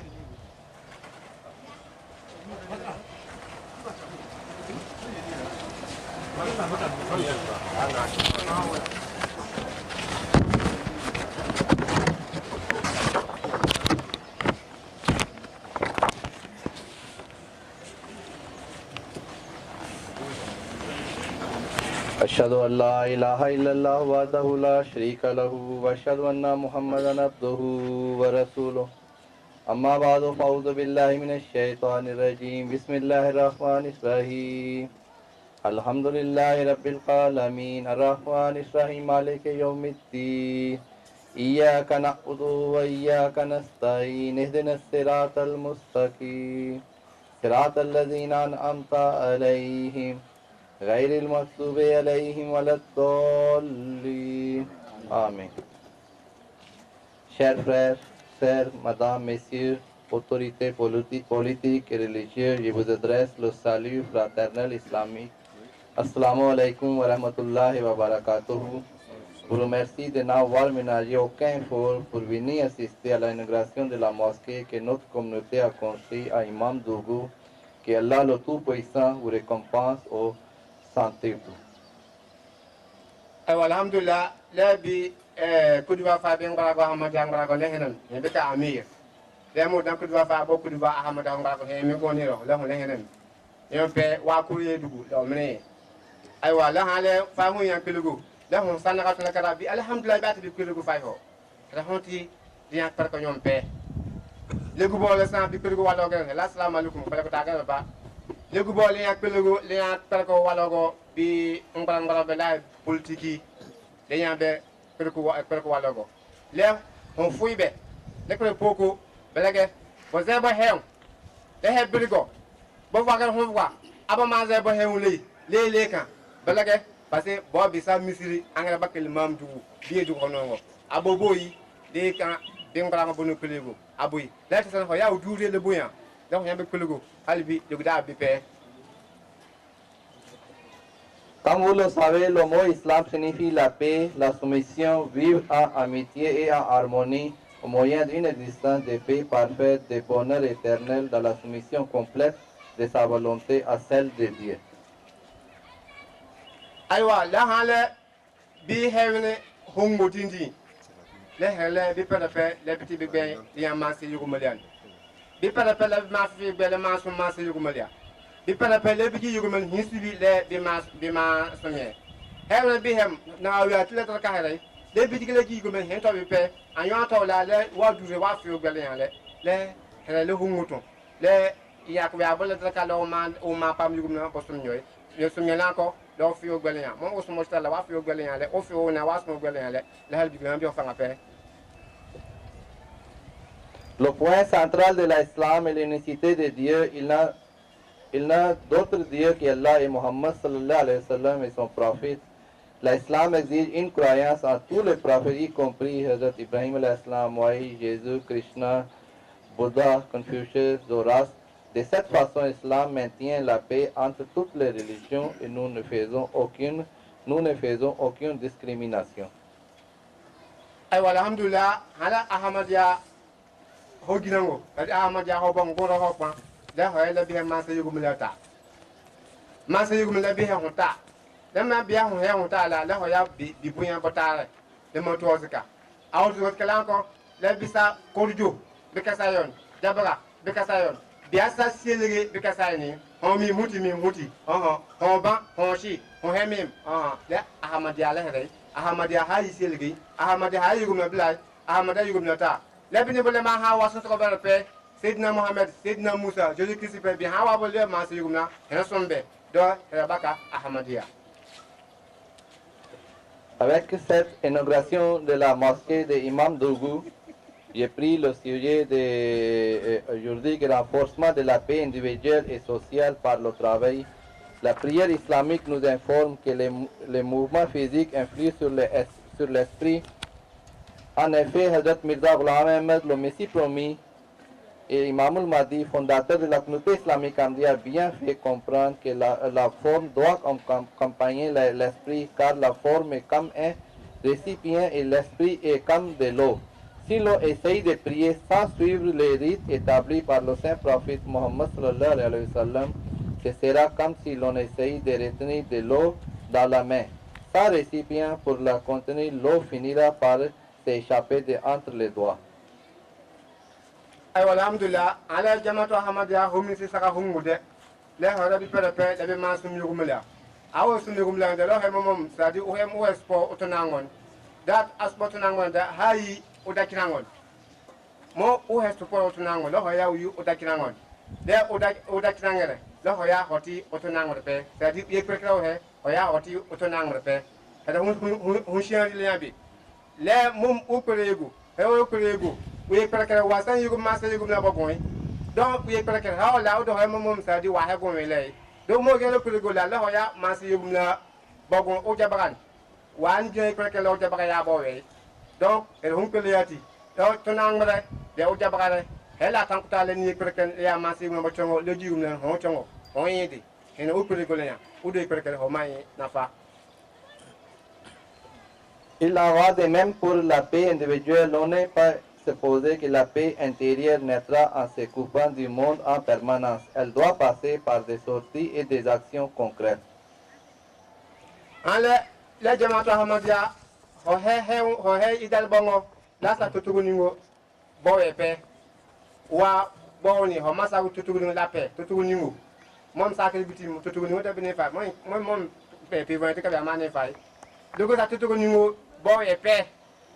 Speaker 9: أشهد أن لا إله إلا الله وحده لا شريك له وأشهد أن محمدا عبده ورسوله أما بعد فأعوذ بالله من الشيطان الرجيم بسم الله الرحمن الرحيم الحمد لله رب العالمين الرحمن الرحيم مالك يوم الدين إياك نعبد وإياك نستعين اهدنا الصراط المستقيم صراط الذين أنعمت عليهم غير المغضوب عليهم ولا الضالين. Amen. Chers frères, sœurs, madame, messieurs, autorités politiques et religieuses, je vous adresse le salut fraternel islamique. Assalamu alaikum wa rahmatullahi wa barakatuh. Je vous remercie de n'avoir ménagé aucun effort pour venir assister à l'inauguration de la mosquée que notre communauté a construite à Imam Dougou. Que Allah le Tout-Puissant vous récompense au centuple.
Speaker 8: Alhamdulillah, lebi kuduwa fa ben barago Ahmad yang barago lehenan yebe ka amir le mo dan kuduwa fa bo kuduwa Ahmad yang barago he mi goni ro le mo lehenan yempe wa kuriye dugu do mene ay wala hale fa mu yan kelugo le hon sanaka to kala bi alhamdulillah baati bi kelugo fa ho la honti diak par ko yompe le gu bo le san bi kelugo walo gen la assalamu alaikum fa ko taga ba le gu bo le yan kelugo le yan par ko walo go bi ngbarang barago la politique le yan be perko walogo le on fuibe le ko poko belege bo zebo hew le he brigo bo wagal hon wa aba ma zebo hew le kan belege parce bo bi sa misiri angara bakel mamdu bi du honongo aboboyi de kan de ngara bonu pelego aboyi le tan ho ya udure le boyan donc yambe kulugo albi duguda bipe.
Speaker 9: Comme vous le savez, le mot islam signifie la paix, la soumission, vivre en amitié et en harmonie au moyen d'une existence de paix parfaite, de bonheur éternel dans la soumission complète de sa volonté à celle de Dieu.
Speaker 8: Aywa la hale bi hewne hongo tindi le hele bi pere le biti bi be ya masi yugumalian bi pere le ma fi be le ma so masi yugumalia bi pere le bi yugumal hinsibi le bi ma somye hewne bi hem na wi atule to ka hele le bi digele gi yugumal hen to bi pe anyo to la le wa duze wa fi yugbele yan le hele le hongo to le ya ko ya bole to ka lo ma pam yugumna ko somnyoy yo somnye la ko do fi yogbele yan mo so mo stala wa fi yogbele yan le o fi o na wa so yogbele yan le hal bi gan bi o fanga pe.
Speaker 9: Le point central de l'islam est l'unicité de Dieu. Il n'a d'autre Dieu qu'Allah et Muhammad sallallahu alayhi wa sallam et son prophète. L'islam exige une croyance en tous les prophètes, y compris Hazrat Ibrahim alayhi salam, Moïse, Jésus, Krishna, Bouddha, Confucius, Zoroastre. De cette façon, l'islam maintient la paix entre toutes les religions et nous ne faisons aucune discrimination.
Speaker 8: Aywa alhamdulillah hala ahmadiyya ho ginango adi ahmadiyya ho bang goro ho pa da ho la bi ma sa yugumla ta ma sa yugumla bi ho ta da ma bi ho he ho ta la ho ya bi bunya botare de mo to zaka awu zo kala ko la bi sa korjo bi ka sayon dabara bi ka sayon bi asa sielege bi ka sayni ho mi muti ho ba ho shi ho hemim la ahmadiyya la he ahmadiyya ha yiselgi ahmadiyya ha yugumna bilay ahmadiyya yugumna ta lebini bole ma ha wasu ko bere pe Sayyidina Muhammad Sayyidina Musa Jésus Christ pe bi ha wa bole ma se yugumna he sombe do he baka ahmadiyya.
Speaker 9: Avec cette inauguration de la mosquée de Imam Dougou, j'ai pris le sujet aujourd'hui du renforcement de la paix individuelle et sociale par le travail. La prière islamique nous informe que les mouvements physiques influent sur l'esprit. En effet, Hazrat Mirza Ghulam Ahmed, le Messie promis, et Imam al-Mahdi, fondateur de la communauté islamique, a bien fait comprendre que la forme doit accompagner l'esprit, car la forme est comme un récipient et l'esprit est comme de l'eau. Si l'on essaye de prier sans suivre les rites établis par le saint prophète Muhammad sallallahu alayhi wa sallam, ce sera comme si l'on essaye de retenir de l'eau dans la main. Sans récipient pour la contenir, l'eau finira par s'échapper entre les doigts.
Speaker 8: Aywa alhamdulillah ala jama'atu ahmadiyya hum si saka hungude le hora bi pere pe le be ma sum yugumla awo sum yugumla de lo he momom sadi o hem o sport otonangon dat asport nangon da hayi o dakirangon mo o he sport otonangon lo ho ya yu o dakirangon de o dakirangere lo ho ya hoti otonangon pe sadi ye prekra he o ya hoti otonangon pe kada hun shian le yabi le mum o perego he o perego we prekra wasan yugum ma sa yugum na bogoy donc we prekra ha la o do he mum sadi wa he gon we le do mo gelo perego la lo ho ya ma sa yugum na bogon o jabagan wan je prekra lo jabaga ya bo we donc el hum pele yati do tonang mare de o jabagare hela tan kutale ni prekra ya ma sa yugum ba chongo le jigum na ho chongo ho yidi ene o perego le ya o do prekra ho mai na fa.
Speaker 9: Il en va de même pour la paix individuelle. On n'est pas supposé que la paix intérieure naîtra en se coupant du monde en permanence. Elle doit passer par des sorties et des actions concrètes.
Speaker 8: Le Jama'atu Ahmadiyya ho he idal bongo la sa tutuguningo bo epe wa boni ho masa tutuguningo la pe tutuguningo mom sa ke bitim tutuguningo de bene fa mom pe pe va te ka ma ne fa lugo sa tutuguningo bo epe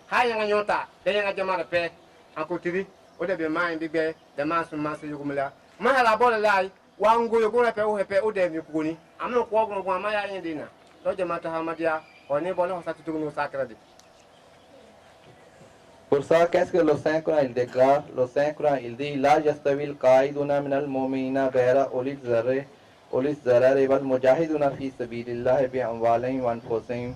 Speaker 8: ha yanga nyota de yanga jama pe akutiri o de be ma bi be de ma su ma se yugumla ma hala bo la wa ngo yo ko pe o hepe o de mi kuni amno ko go ma ya yin dina lo Jama'atu Ahmadiyya on est bon on sa tutuguningo sacré.
Speaker 9: Pour ça, qu'est-ce que le Saint-Coran il déclare? Le Saint-Coran il dit La yastavil qaiduna minal mu'minina ghayra ulil zarari wal mujahiduna fi sabilillahi bi amwalihim wa anfusihim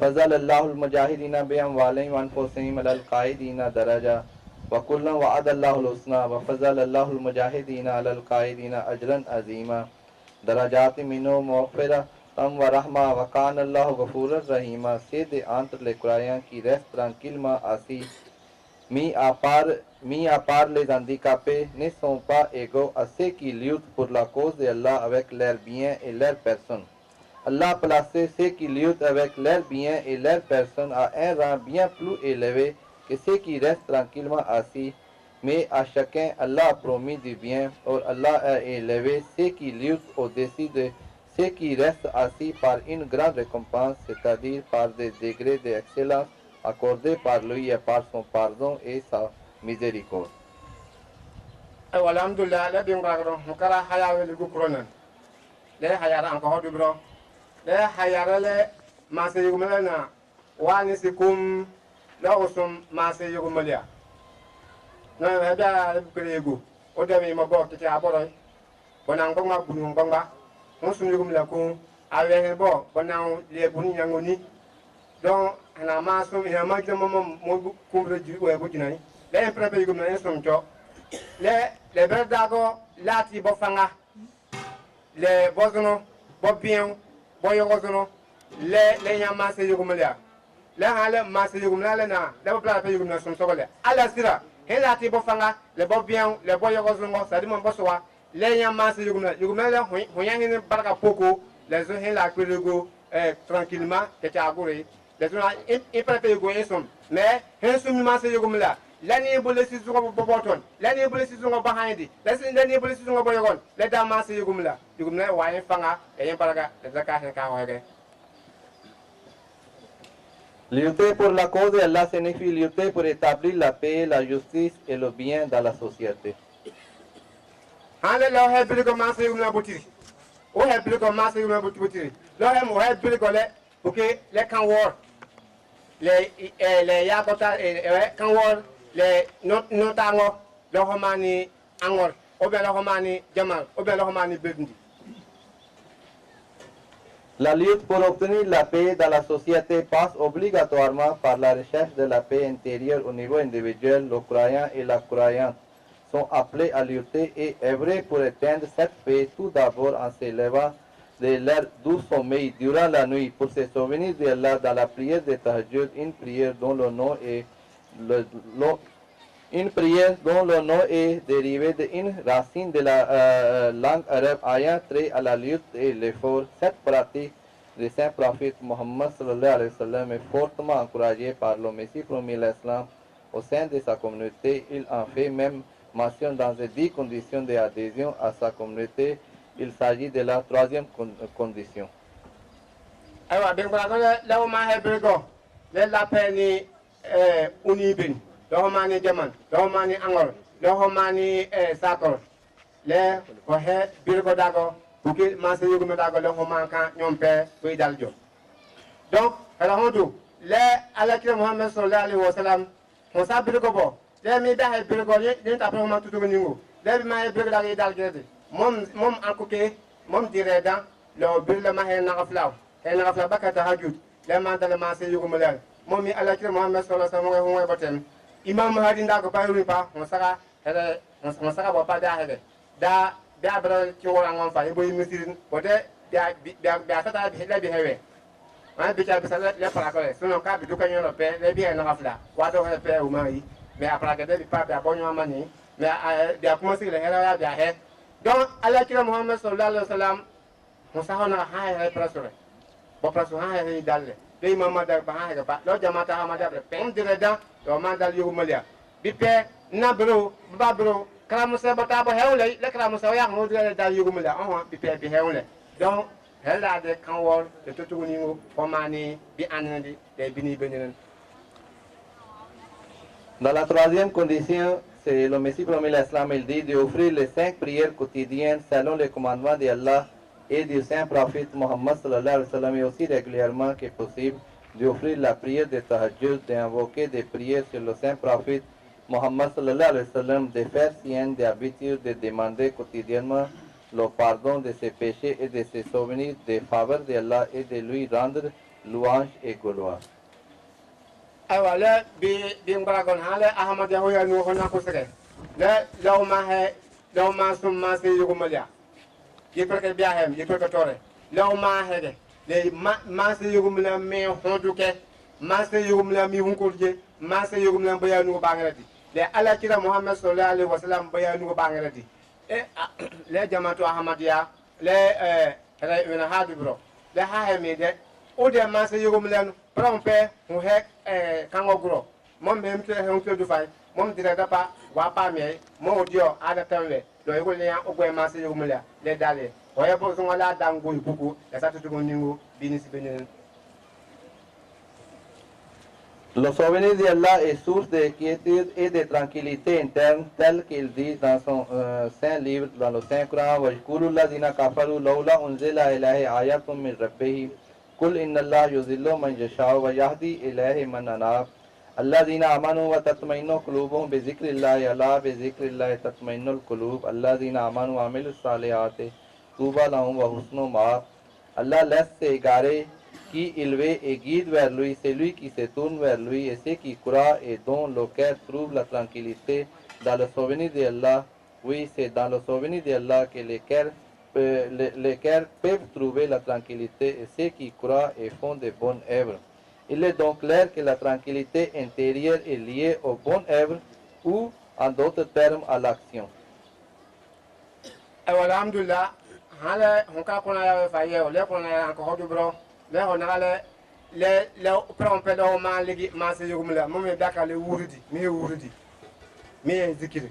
Speaker 9: fazal Allahul mujahidina bi amwalihim wa anfusihim alal qaidina daraja वकुल्लन वअदल्लाहुल हुस्ना व फज़लल्लाहुल मुजाहिदीन अलल काइदीन अजरन अज़ीमा दराजात मिनो मग़फ़िरतम व रहमा व कानल्लाहु गफूरर Rahima sede entre les croyants qui restent tranquillement assis mis à part les handicapés ne sont pas égaux à ceux qui luttent pour la cause d'Allah avec leurs biens et leurs personnes. Allah a placé ceux qui luttent avec leurs biens et leurs personnes à un rang bien plus élevé que ceux qui restent tranquillement assis, mais à chacun Allah a promis du bien, or Allah a élevé ceux qui luttent au-dessus de ceux qui restent assis par une grande récompense, c'est-à-dire par des degrés d'excellence accordés par lui et par son pardon et sa miséricorde.
Speaker 8: Alhamdulillah, la bingaro mukara hayawe ligu kuronan. Le hayara anko hodu bro. Le hayara le mase yugumela wani sikum la usum mase yugumelia. No hada bukiregu. Odami mabo kiti aboroy. Bonang bongma bunung bongba. Musum yugumela ku awe bo bonang le buni nyangoni. Donc ana masum ina magde momom mo kumre ju we bujinani. Le prepare yugumela sum jo. Les berdago lati bo fanga les bozono bo bien bo yogozono les nyama se yugumlia la hala ma se yugumla na la pla pe yugumna sum sogole ala sira he lati bo fanga le bo bien le bo yogozono sadi mon bosowa les nyama se yugumla la hoyangine baraka poko les zo he la kwelego tranquillement que tu as gouré les zo il prépare yugo ensom mais he sum ma se yugumla l'année pour les saisons au boboton, l'année pour les saisons au bahindi, l'année pour les saisons au boyogon, les dames à Yugumla, Yugumla, Wayan Fanga, et Yemparaga, les Zakas et Kawage.
Speaker 9: Lutter pour la cause d'Allah signifie lutter pour établir la paix, la justice et le bien dans la société.
Speaker 8: Hande lo he bil ko masa yugumla butiri. O he bil ko masa yugumla butiri. Lo he mo he bil ko le pour que les can war les yakota can war les notango le romani angor ou bien le romani jamal ou bien le romani bendi.
Speaker 9: La lutte pour obtenir la paix dans la société passe obligatoirement par la recherche de la paix intérieure au niveau individuel. Le croyant et la croyante sont appelés à lutter et œuvrer pour atteindre cette paix tout d'abord en s'élevant de leur doux sommeil durant la nuit pour se souvenir d'Allah dans la prière de Tahajjud, une prière dont le nom est dérivé d'une racine de la langue arabe ayant trait à la lutte et l'effort. Cette pratique du saint prophète Mohammed sallallahu alayhi wa sallam est fortement encouragée par le Messie promis l'Islam au sein de sa communauté. Il en fait même mention dans les 10 conditions d'adhésion à sa communauté. Il s'agit de la 3e condition.
Speaker 8: Awa ben ko la o ma hebre go le la peni unibin lo ma ni jaman lo ma ni angor lo ma ni sakor le ko he bir ko dago buki ma se yugo me dago lo ma kan nyompe ko daljo donc ala hondo le ala kira Muhammad sallallahu alaihi wasallam on sa bir ko bo le mi da he bir ko ni ta pro ma tutu ningo le ma he bir dago dal gede mom ankoke mom direda lo bir le ma he na gaflaw he na gafla baka tahajjud le ma dal ma se yugo melal mom mi ala kira Muhammad sallallahu alaihi wasallam ho batem imam hadi ndago bayru pa on saka hele on saka bo pa da hele da bra ki wora ngam fa ibo yimisirin bote da sata bi hele bi hewe ma bi ta bi sala le para ko suno ka bi dukanyo no pe le bi he na gafla wa do he pe o mai mais après que de bi pa bi abonyo amani mais bi akuma si le hele ya bi he donc ala kira Muhammad sallallahu alaihi wasallam on sa na ha he prasore bo praso ha he dalle de imam da ba ha ba lo jamata ha ma da pem dire da do ma dal yu malia bi pe na bro ba bro kala musa bata bo hewle le kala musa ya mo dire dal yu malia on bi pe bi hewle donc hella de kan wor de tutu ni mo ko mani bi anandi de bini beninen.
Speaker 9: Dans la 3e condition, c'est le Messie promis l'Islam, il dit d'offrir les 5 prières quotidiennes selon les commandements d'Allah et du saint prophète Mohammed sallallahu alayhi wa sallam, et aussi régulièrement que possible d'offrir la prière de Tahajjud, d'invoquer des prières sur le saint prophète Mohammed sallallahu alayhi wa sallam, de faire sienne d'habitude de demander quotidiennement le pardon de ses péchés et de se souvenir des faveurs d'Allah et de lui rendre louange et gloire.
Speaker 8: aywa le bi ngaragon ha le ahmad ya hoya no hona ko sege le law ma he law ma sum ma se yugo malia yekor ke biya hem yekor ke tore law ma he de le ma se yugo malia me hondu ke ma se yugo malia mi hunkulje ma se yugo malia bayanu bangalati le ala kira muhammad sallallahu alaihi wasallam bayanu bangalati e le jama'atu ahmadiya le ina hadu bro le ha he me de o de ma se yugo malia prompe ho he kango gro mom be mte he mte du fay mom dire da pa wa pa me mo dio ada tanle do yugo le ya ogwe ma se yugo malia le dale o ye bo so ngala dango ibuku la sa tutu ningo binisi benen.
Speaker 9: Los souvenirs d'Allah est source de quiétude et de tranquillité interne, tel qu'il dit dans son saint livre, dans le Saint Coran, وَيْقُولُ الَّذِينَ كَفَرُوا لَوْلَا أُنزِلَ إِلَيْهِ آيَةٌ مِّن رَبِّهِ قُلْ إِنَّ اللَّهَ يُضِلُّ مَن يَشَاءُ وَيَهْدِي إِلَيْهِ مَن أَنَابَ الَّذِينَ آمَنُوا وَتَطْمَئِنُّ قُلُوبُهُم بِذِكْرِ اللَّهِ أَلَا بِذِكْرِ اللَّهِ تَطْمَئِنُّ الْقُلُوبُ الَّذِينَ آمَنُوا وَعَمِلُوا الصَّالِحَاتِ طُوبَى لَهُمْ وَحُسْنُ مَآبٍ. Allah laisse s'égarer qui élevé et guide vers lui, c'est lui qui se tourne vers lui, et ceux qui croient et dont le cœur trouve la tranquillité dans le souvenir d'Allah. Oui, c'est dans le souvenir d'Allah que les cœurs peuvent trouver la tranquillité, et ceux qui croient et font de bonnes œuvres. Il est donc clair que la tranquillité intérieure est liée aux bonnes œuvres, ou, en d'autres termes, à l'action.
Speaker 8: Alhamdulillah, on a encore du bro. Là, on a le prompt de ma ligi, ma se yugumla, mon daka le wurdi, mi zikiri,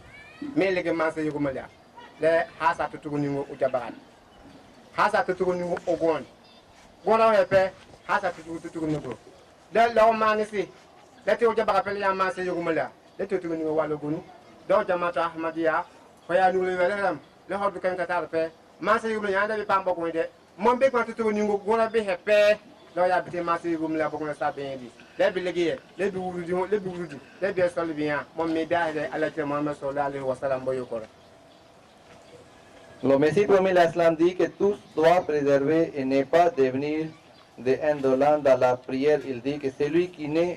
Speaker 8: mi ligi ma se yugumla. Le hasa tutuningo ujabaran. Hasa tutuningo ogon. Gona hepe, hasa tutuningo. Le law manisi, le te ujabara pele ya ma se yugumla, le tutuningo walogunu, do jamata ahmadia, hoya nule velam, le hodu kan katarpe, ma se yugumla yanda bi pambo ko de. Mon be kwatu to ningo gona be hepe lo ya bite masi gum la bokona sa bendi le bi legi le bi wurudi le bi sol bien mon me da ala te Muhammad sallallahu alaihi wasallam boyo ko.
Speaker 9: Le Messie promet l'Islam dit que tous doivent préserver et ne pas devenir des indolents dans la prière. Il dit que celui qui ne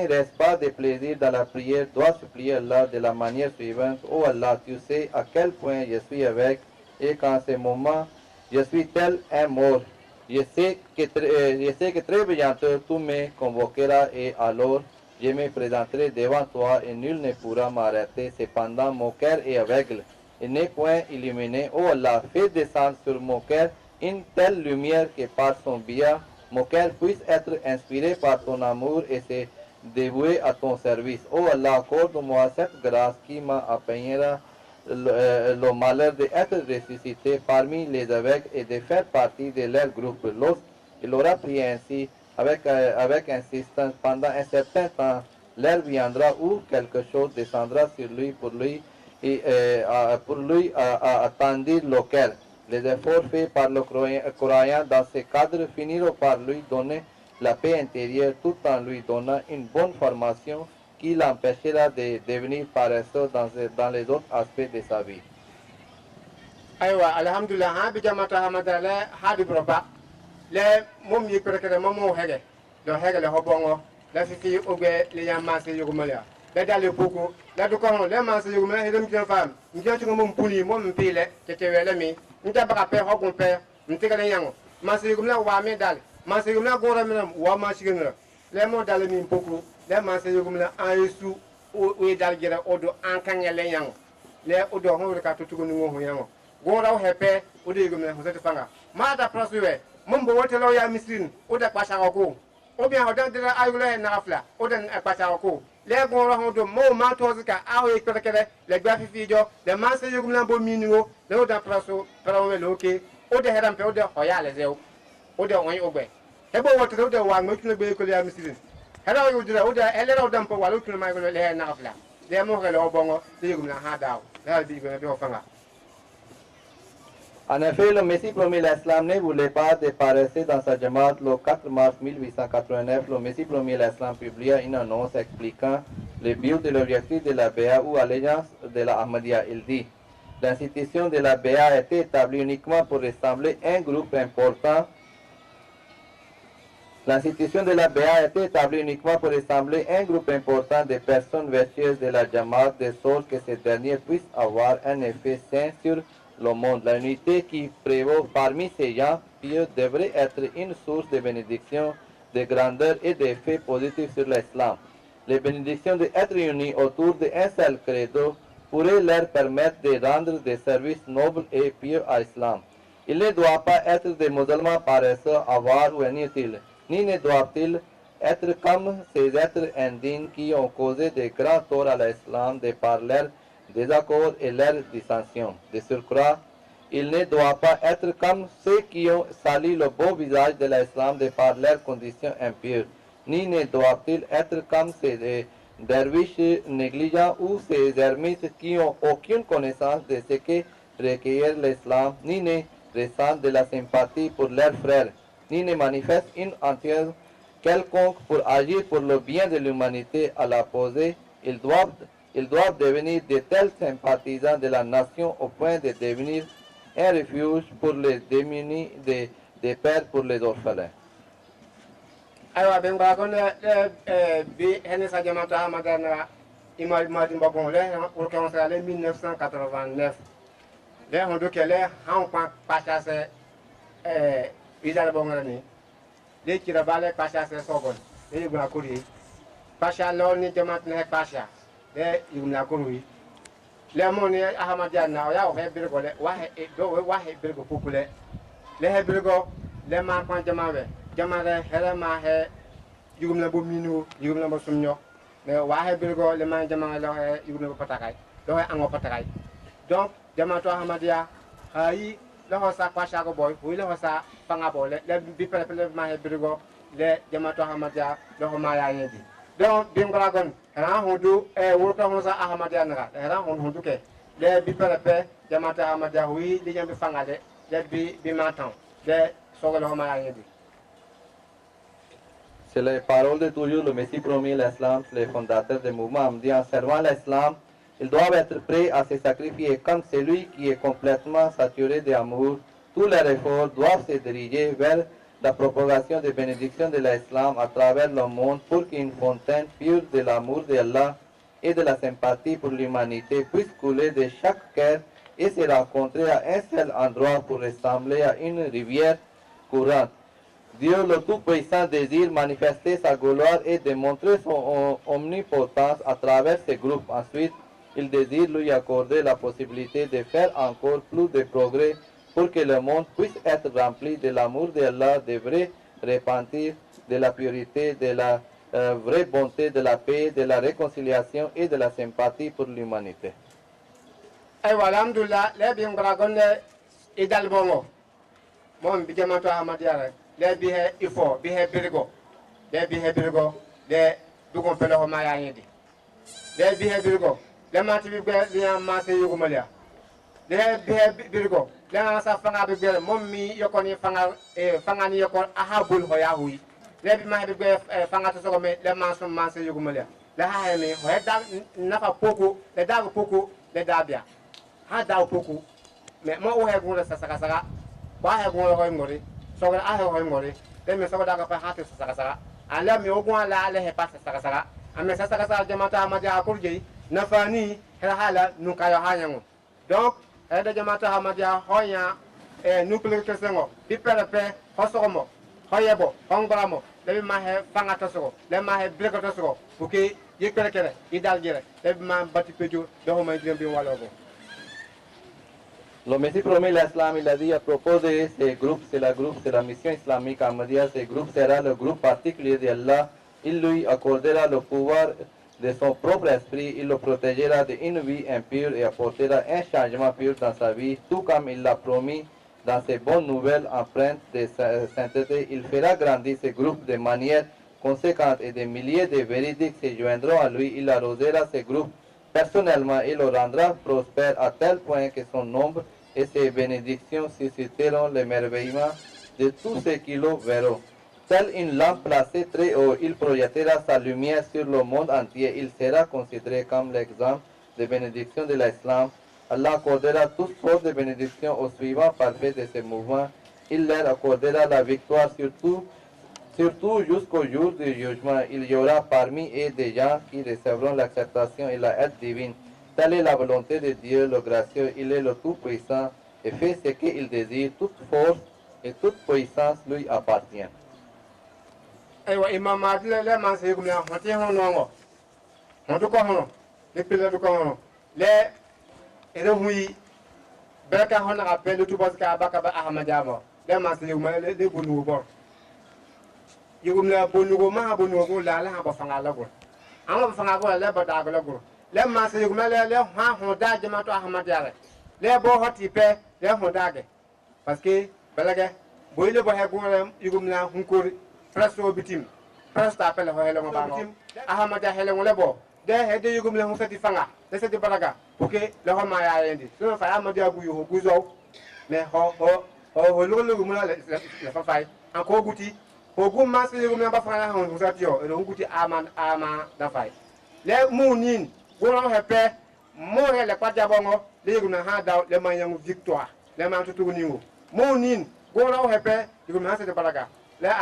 Speaker 9: reste pas de plaisir dans la prière doit supplier Allah de la manière suivante: oh Allah, tu sais à quel point je suis avec, et qu'en ce moment je suis tel un mort. Je sais que très bientôt tu me convoqueras, et alors je me présenterai devant toi et nul ne pourra m'arrêter. Cependant mon cœur est aveugle et n'est point illuminé. Oh Allah, fais descendre sur mon cœur une telle lumière que par son biais mon cœur puisse être inspiré par ton amour et se dévouer à ton service. Oh Allah, accorde-moi cette grâce qui m'apaignera le malheur d'être ressuscité parmi les aveugles et de faire partie de leur groupe. Lorsqu'il aura prié ainsi avec insistance pendant un certain temps, l'heure viendra où quelque chose descendra sur lui pour lui attendrir le cœur. Les efforts faits par le croyant dans ce cadre finiront par lui donner la paix intérieure tout en lui donnant une bonne formation qui l'empêchera de devenir paresseux dans les autres aspects de sa vie.
Speaker 8: Aywa, alhamdulillah, ha bi jamata hamadala ha di broba. Le mom yi krekere mom mo hege. Do hege le hobongo. La fi ogbe le yamma se yugumalia. Le dale buku, la du ko le ma se yugumalia hedem ti fam. Ngi ti mom puli mom pile tete wele mi. Nta baka pe hogun pe, ntika le yango. Ma se yugumalia wa me dal. Ma se yugumalia gora mi wa ma shigina. Le mo dale mi buku. Le ma se yugumla an yesu o dal jere odo an kangele yango le odo ho ka to tugo ngo ho yango go raw hepe odo yugumla ho sete fanga ma da prasuwe mum bo wote law ya misrin odo pasha ko o bien ho dan dira ayule na afla odo pasha ko le go raw do mo ma to zika awo e kere le gba fi jo le ma se yugumla bo miningo le odo praso prawe loke odo heram pe odo ho ya le zew odo won ogbe e bo wote odo wa mo kile be ko ya misrin.
Speaker 9: En effet, le Messie promis l'Islam ne voulait pas déparesser dans sa Jamaat. Le 4 mars 1889, le Messie promis l'Islam publia une annonce expliquant le but et l'objectif de la BA ou alliance de la Ahmadiyya. Il dit: l'institution de la BA a été établie uniquement pour ressembler un groupe important. L'institution de la BA a été établie uniquement pour rassembler un groupe important de personnes vertueuses de la Jamaat, de sorte que ces derniers puissent avoir un effet sain sur le monde. L'unité qui prévaut parmi ces gens pieux devrait être une source de bénédiction, de grandeur et d'effets positifs sur l'islam. Les bénédictions d'être unis autour d'un seul credo pourraient leur permettre de rendre des services nobles et pieux à l'islam. Ils ne doivent pas être des musulmans paresseux, avares ou inutiles, ni ne doivent-ils être comme ces êtres indignes qui ont causé de grands torts à l'islam de par leurs désaccords et leurs dissensions. De surcroît, ils ne doivent pas être comme ceux qui ont sali le beau visage de l'islam de par leurs conditions impures, ni ne doivent-ils être comme ces derviches négligents ou ces ermites qui n'ont aucune connaissance de ce que requiert l'islam, ni ne ressentent de la sympathie pour leurs frères, ni ne manifestent une entière quelconque pour agir pour le bien de l'humanité à l'opposé. Ils doivent devenir de tels sympathisants de la nation au point de devenir un refuge pour les démunis, des pères pour les orphelins.
Speaker 8: aywa ɓe mbagon bi hene sa jamanta hamadana imali madi mbagon le pour que on sale 1989 le on do kele han pa pasase idal bongani le kira bale pasase sogon le guna kuri pasha lo ni jamat ne pasha le yumna kuri le moni ahamadiana ya o hebirgo le wa hebirgo popule le hebirgo le ma pan jamawe jamare helema he yugum la bo minu yugum la bo sumnyo ne wa he birgo le man jamanga lo he yugum la bo patakay lo he ango patakay donc jamato hamadia hayi lo ho sa pasha ko boy wi lo ho sa fanga bo le bi pele ma he birgo le jamato hamadia lo ho ma ya yedi donc bingora gon ran hudu wurto ho sa hamadia na ran hudu ke le bi pele jamato hamadia wi li jambi fanga le bi matan le so lo ho ma ya yedi.
Speaker 9: C'est les paroles de toujours le Messie promis l'Islam, les fondateurs du mouvement Ahmadiyya. En servant l'Islam, ils doivent être prêts à se sacrifier comme celui qui est complètement saturé d'amour. Tous leurs efforts doivent se diriger vers la propagation des bénédictions de l'Islam à travers le monde pour qu'une fontaine pure de l'amour d'Allah et de la sympathie pour l'humanité puisse couler de chaque cœur et se rencontrer à un seul endroit pour ressembler à une rivière courante. Dieu le Tout-Puissant désire manifester sa gloire et démontrer son omnipotence à travers ces groupes. Ensuite, il désire lui accorder la possibilité de faire encore plus de progrès pour que le monde puisse être rempli de l'amour d'Allah, de vrai repentir, de la pureté, de la vraie bonté, de la paix, de la réconciliation et de la sympathie pour l'humanité.
Speaker 8: Alhamdulillah, les bien bragonne et d'albongo. Mon bijamato Ahmadiyya. Le bihe ifo bihe birgo le dugon pele ho maya yedi le bihe birgo le mati bi le ma se yugumalia le bihe birgo le na sa fanga bi gel mom mi yokoni fanga ni yokon ahabul ho ya hui le bi ma bi fanga to so me le ma so ma se yugumalia le ha me ho da nafa poku le da poku le da bia ha da poku me mo o he gun la saka ba he gun ho ngori so ga ahe ho ngori le me so da ka pa hatu saka ala mi ogun ala ale he pa saka ame saka jamata Ahmadiyya akurje nafani hala nukayo hanyango donc de jamata Ahmadiyya hoya nuclear kesengo bi perepe hosomo hoyebo hongramo le ma he fanga toso le ma he breko toso buki yekere kere idal jere le ma bati pejo do ho ma bi walogo.
Speaker 9: Le Messie promet l'Islam, il a dit à propos de ces groupes, c'est la mission islamique Ahmadiyya, ce groupe sera le groupe particulier d'Allah. Il lui accordera le pouvoir de son propre esprit, il le protégera d'une vie impure et apportera un changement pur dans sa vie, tout comme il l'a promis dans ses bonnes nouvelles empreintes de sainteté. Il fera grandir ce groupe de manière conséquente et des milliers de véridiques se joindront à lui. Il arrosera ce groupe personnellement, il le rendra prospère à tel point que son nombre et ses bénédictions susciteront l'émerveillement de tous ceux qui le verront. Telle une lampe placée très haut, il projettera sa lumière sur le monde entier. Il sera considéré comme l'exemple de bénédiction de l'Islam. Allah accordera toutes sortes de bénédictions aux suivants parfaits de ce mouvement. Il leur accordera la victoire sur tous Surtout jusqu'au jour du jugement, il y aura parmi eux des gens qui recevront l'acceptation et la aide divine. Telle est la volonté de Dieu, le gracieux, il est le Tout-Puissant et fait ce qu'il désire, toute force et toute puissance lui appartient.
Speaker 8: Aywa imam Mahdi le man se gum na hoti hono hono ko hono le pile ko hono le ere hui berka hono appel tout parce que abaka ba ahmad jama le man se gum le bonu bo yugum la bonu go ma bonu go la la ba fanga la go an ba fanga go le ba da go la go le man se gum le ha ho da jama to ahmad yare le bo hoti pe le ho da ge parce que balaga boy le bo he go yugum la hunkori presto bitim presto appel ho hele mo bango ahamada hele mo lebo de hede yugum le mo sati fanga de sati balaga porque le ho ma ya yendi so fa amadi agu yo guzo mais ho lo gum la le fa fay encore guti ho gum ma se yugum ba fanga ho sati yo le guti ama da fay le munin gona hepe mo hele kwa jabongo le yugum na ha da le man yang victoire le man tutu ningo munin gona hepe yugum na sati balaga.
Speaker 9: C'est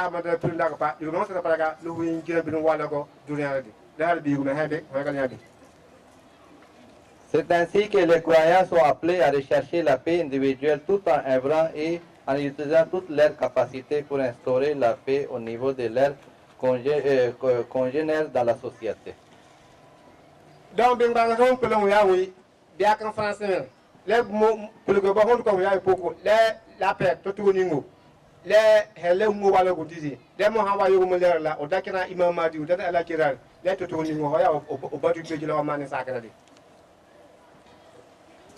Speaker 9: ainsi que les croyants sont appelés à rechercher la paix individuelle tout en œuvrant et en utilisant toutes leurs capacités pour instaurer la paix au niveau de leurs congénères dans la société.
Speaker 8: Donc, bien sûr, que l'on a oui, bien qu'en français, les mots pour le gouvernement comme il y a beaucoup, la paix, tout au niveau. Le hele mu wala ko disi de mo hawa yo mo leer la o dakina imam Mahdi o dada ala kiral le to to ni mo hoya o batu be jilo mane sakra di.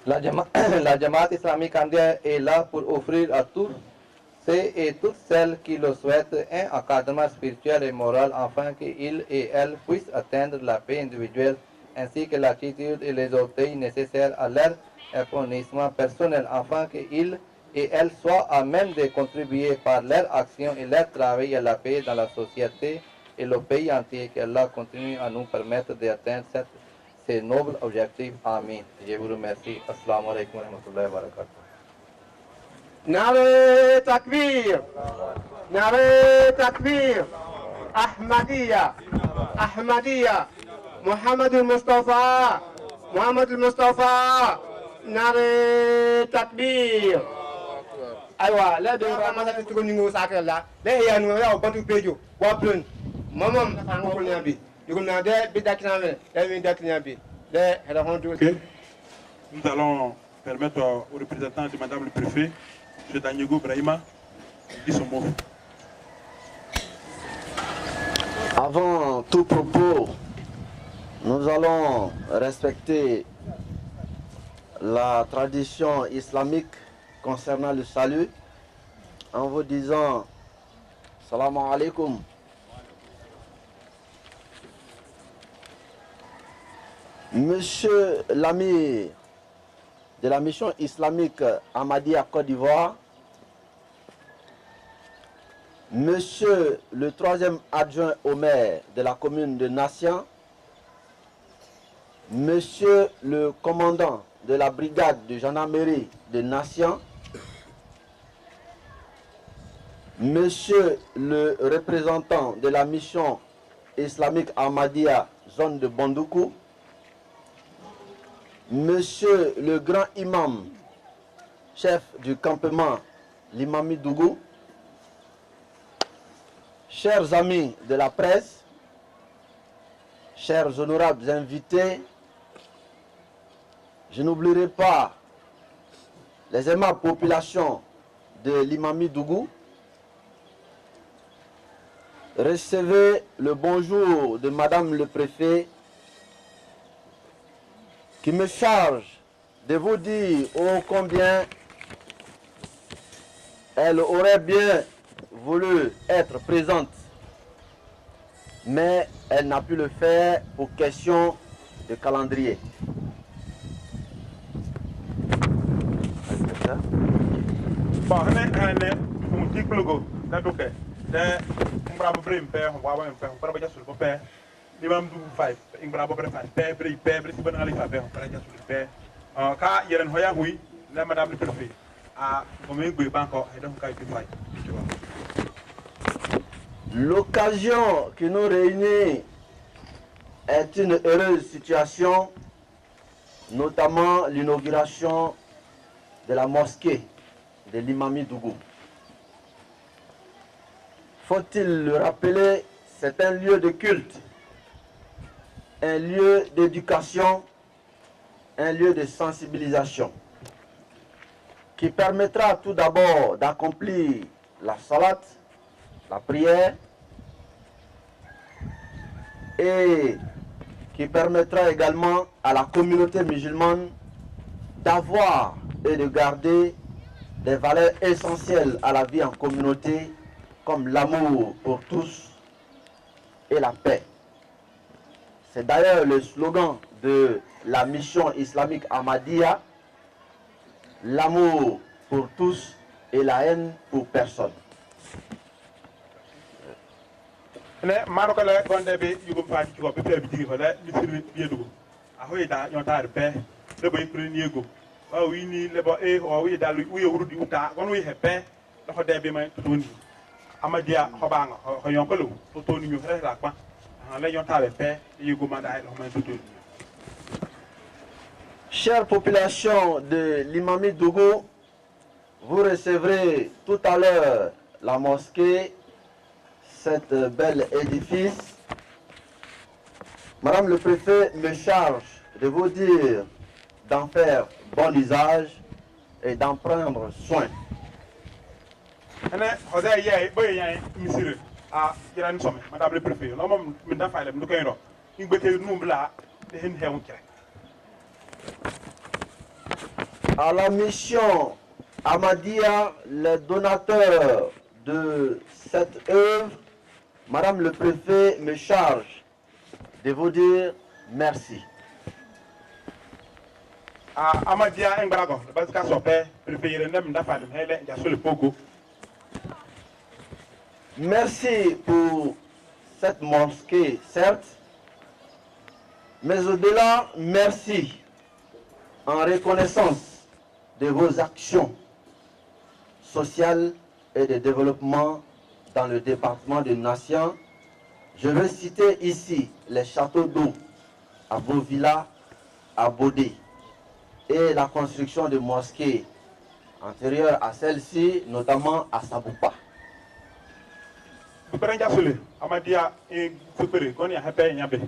Speaker 9: La Jamaat islamique indienne est là pour offrir à tous ceux et toutes celles qui le souhaitent un encadrement spirituel et moral afin qu'ils et elles puissent atteindre la paix individuelle ainsi que l'attitude et les orteils nécessaires à leur épanouissement personnel afin qu'ils et elles soient à même de contribuer par leur action et leur travail à la paix dans la société et le pays entier. Qu'Allah continue à nous permettre d'atteindre ces nobles objectifs. Amin. Je vous remercie. Assalamu alaikum wa rahmatullahi wa barakatuh.
Speaker 8: Nare takbir! Nare takbir! Ahmadiyya! Ahmadiyya! Muhammadul Mustafa! Muhammadul Mustafa! Nare takbir! Aywa la de ba ma sa tuko ningo sakal la de ya no ya bantu pejo wa plun mamam fa ngol nyabi yugo na de bi dakina me de mi dakina bi de hada hondu.
Speaker 2: Nous allons permettre au représentant de madame le préfet M. Daniego Brahima de dire son mot.
Speaker 10: Avant tout propos, nous allons respecter la tradition islamique concernant le salut en vous disant Salam alaikum. Monsieur l'ami de la mission islamique Ahmadiyya Côte d'Ivoire, Monsieur le troisième adjoint au maire de la commune de Nassian, Monsieur le commandant de la brigade de gendarmerie de Nassian, Monsieur le représentant de la mission islamique Ahmadiyya zone de Bandoukou, Monsieur le grand imam, chef du campement l'imami Dougou, chers amis de la presse, chers honorables invités, je n'oublierai pas les aimables populations de l'imami Dougou. Recevez le bonjour de Madame le Préfet qui me charge de vous dire ô combien elle aurait bien voulu être présente, mais elle n'a pu le faire pour question de calendrier.
Speaker 2: Bon, on dit que le go, d'accord. Bravo Brim Père, on va voir un père, on va pas sur le père. Les mêmes 5, un bravo Brim Père, Père, si bon aller faire, on va sur le père. Car il y a un hoya oui, la madame le préfet. Ah, on met un banque, et donc, il faut
Speaker 10: L'occasion qui nous réunit est une heureuse situation, notamment l'inauguration de la mosquée de l'Imami Dougou. Faut-il le rappeler, c'est un lieu de culte, un lieu d'éducation, un lieu de sensibilisation qui permettra tout d'abord d'accomplir la salat, la prière, et qui permettra également à la communauté musulmane d'avoir et de garder des valeurs essentielles à la vie en communauté, comme l'amour pour tous et la paix. C'est d'ailleurs le slogan de la mission islamique Ahmadiyya, l'amour pour tous et la haine pour personne.
Speaker 2: ne maro kala gonde be yugo faati ci ko be be digi fala mi sirwi biedugo a hoyda nyontaare be le boy preniego wa wi ni le bo e o wi dal wi wurudi uta gon wi hepe do ko debe may toni Ahmadiyya hobanga ho yonkolo to toni ñu fere la kwa le nyontaare be yugo manda ay lo may toni.
Speaker 10: Chère population de l'Imami Dougou, vous recevrez tout à l'heure la mosquée, cet bel édifice. Madame le préfet me charge de vous dire d'en faire bon usage et d'en prendre soin.
Speaker 2: Madame le préfet,
Speaker 10: à la mission Ahmadiyya, les donateurs de cette œuvre, Madame le préfet me charge de vous dire merci.
Speaker 2: Ahmadiyya Ngrago, parce qu'à son père, préfet
Speaker 10: merci pour cette mosquée, certes, mais au-delà, merci en reconnaissance de vos actions sociales et de développement dans le département de Nation. Je veux citer ici les châteaux d'eau à Beauvilla, à Bodé, et la construction de mosquées antérieures à celle-ci, notamment à Saboupa.
Speaker 2: Ahmadiyya Fukere, Goni Happy Yabe,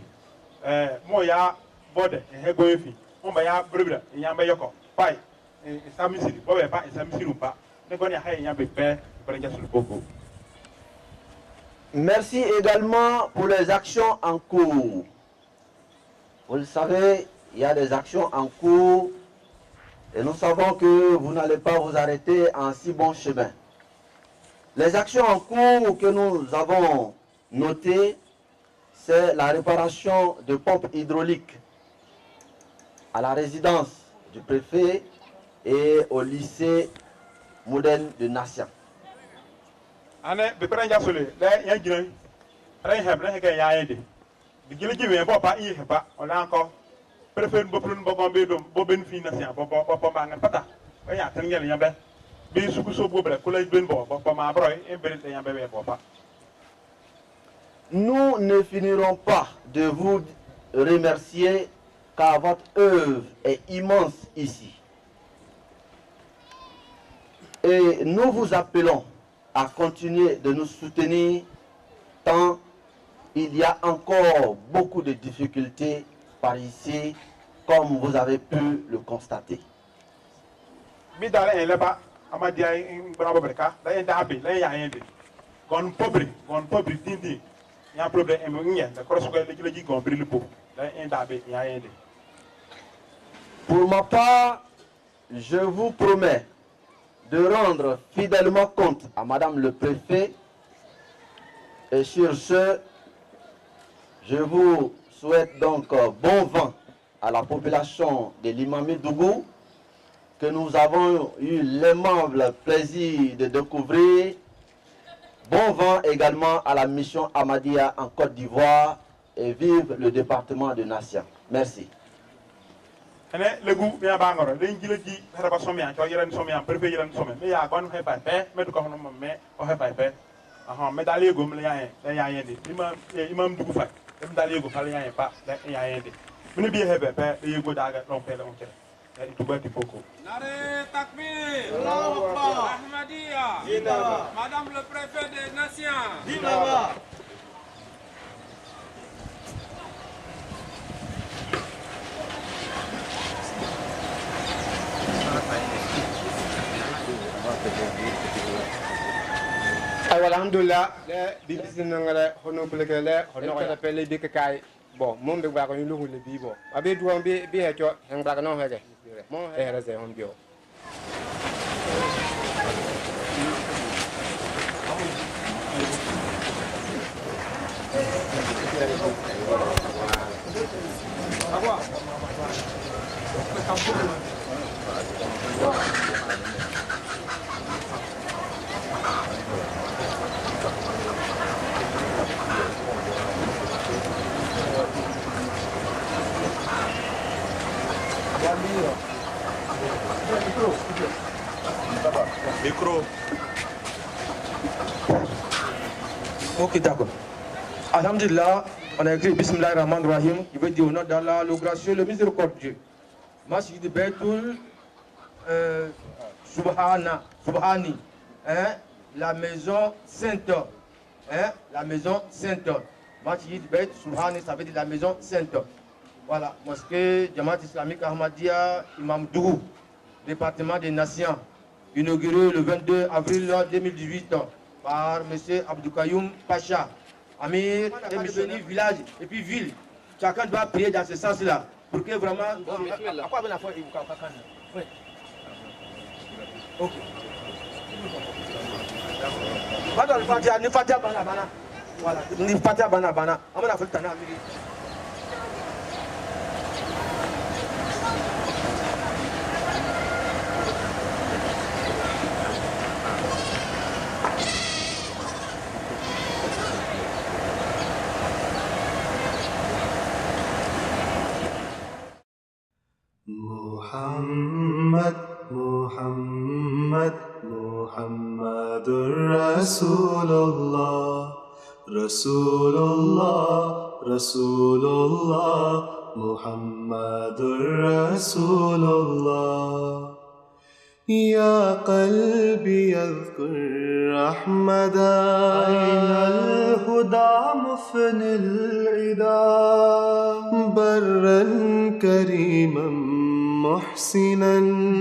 Speaker 2: Moya Bode, Hegoifi, Ombaya Bribra, Yamba Yoko, Pai, Samisiri, Boba, and Samisirupa, Negoni Hay Yabe, Branjasul Boko.
Speaker 10: Merci également pour les actions en cours. Vous le savez, il y a des actions en cours et nous savons que vous n'allez pas vous arrêter en si bon chemin. Les actions en cours que nous avons notées, c'est la réparation de pompes hydrauliques à la résidence du préfet et au lycée moderne de Nation.
Speaker 2: Ane bepere nja sole le yan gire re heb le ke ya yede bi gile giwe bo pa yi heba ona anko prefer bo prun bo gombe do bo ben fi Nation bo ba ngan pata o ya tan ngel yambe bi suku so bo bre ko lay ben bo ma broy e bere te yambe be bo pa.
Speaker 10: Nous ne finirons pas de vous remercier car votre œuvre est immense ici. Et nous vous appelons à continuer de nous soutenir tant il y a encore beaucoup de difficultés par ici, comme vous avez pu le constater. Pour ma part, je vous promets de rendre fidèlement compte à Madame le préfet. Et sur ce, je vous souhaite donc bon vent à la population de l'Imami Dougou, que nous avons eu l'aimable plaisir de découvrir. Bon vent également à la mission Ahmadiyya en Côte d'Ivoire et vive le département de Nation. Merci.
Speaker 2: Le goût bien bangor, l'ingileji, Harabasomian, Toyan Somian, Perfect Somian, mais à Gon Hepa, Meducom, mais au Hepa, Mais dans les gommes, il y a rien. Imam du Koufak, dans les gommes, il y a pas, il y a rien. Mais bien, il y a go d'aga, on fait l'enquête. Il tout bâti beaucoup.
Speaker 3: Nare Takbir. Ahmadiyya. Madame le préfet des Nations.
Speaker 8: Alhamdulillah, les bisnangale hono plekele hono ko appelle bi kay bon mom be ba ko ñu lu le bi bon abi du bi bi he cho hen ba no hege mo he rese hon bio
Speaker 2: Micro.
Speaker 7: Ok, d'accord. Alhamdulillah, on a écrit Bismillah Rahman Rahim, qui veut dire au nom d'Allah, le gracieux, le miséricordieux. Masjid Baitul Subhani, hein, la maison sainte, hein, la maison sainte. Masjid Bait Subhani, ça veut dire la maison sainte. Voilà, mosquée Jamaat Islamique Ahmadiyya, Imam Dougou, département des Nations, inauguré le 22 avril 2018 par M. Abdoukayoum Pacha, Amir et missionnaire village et puis ville. Chacun doit prier dans ce sens-là pour que vraiment. Ok.
Speaker 1: Muhammad, Muhammad, Muhammadur Rasulullah, Rasulullah, Rasulullah, Muhammadur Rasulullah. يا قلبي يذكر أحمدا أين الهدى مفني العدا برا كريما محسنا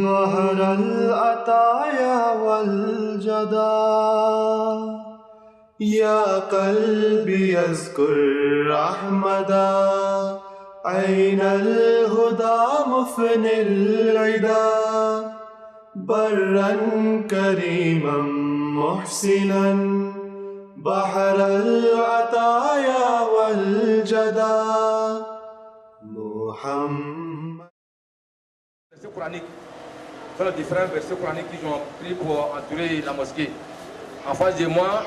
Speaker 1: ظهر العطايا والجدا يا قلبي يذكر أحمدا أين الهدى مفني العدا برا كريما محسنا بحر العطايا والجدا محمد.
Speaker 7: Versets coraniques, ce sont les différents versets coraniques qui ont pris pour entourer la mosquée. En face de moi,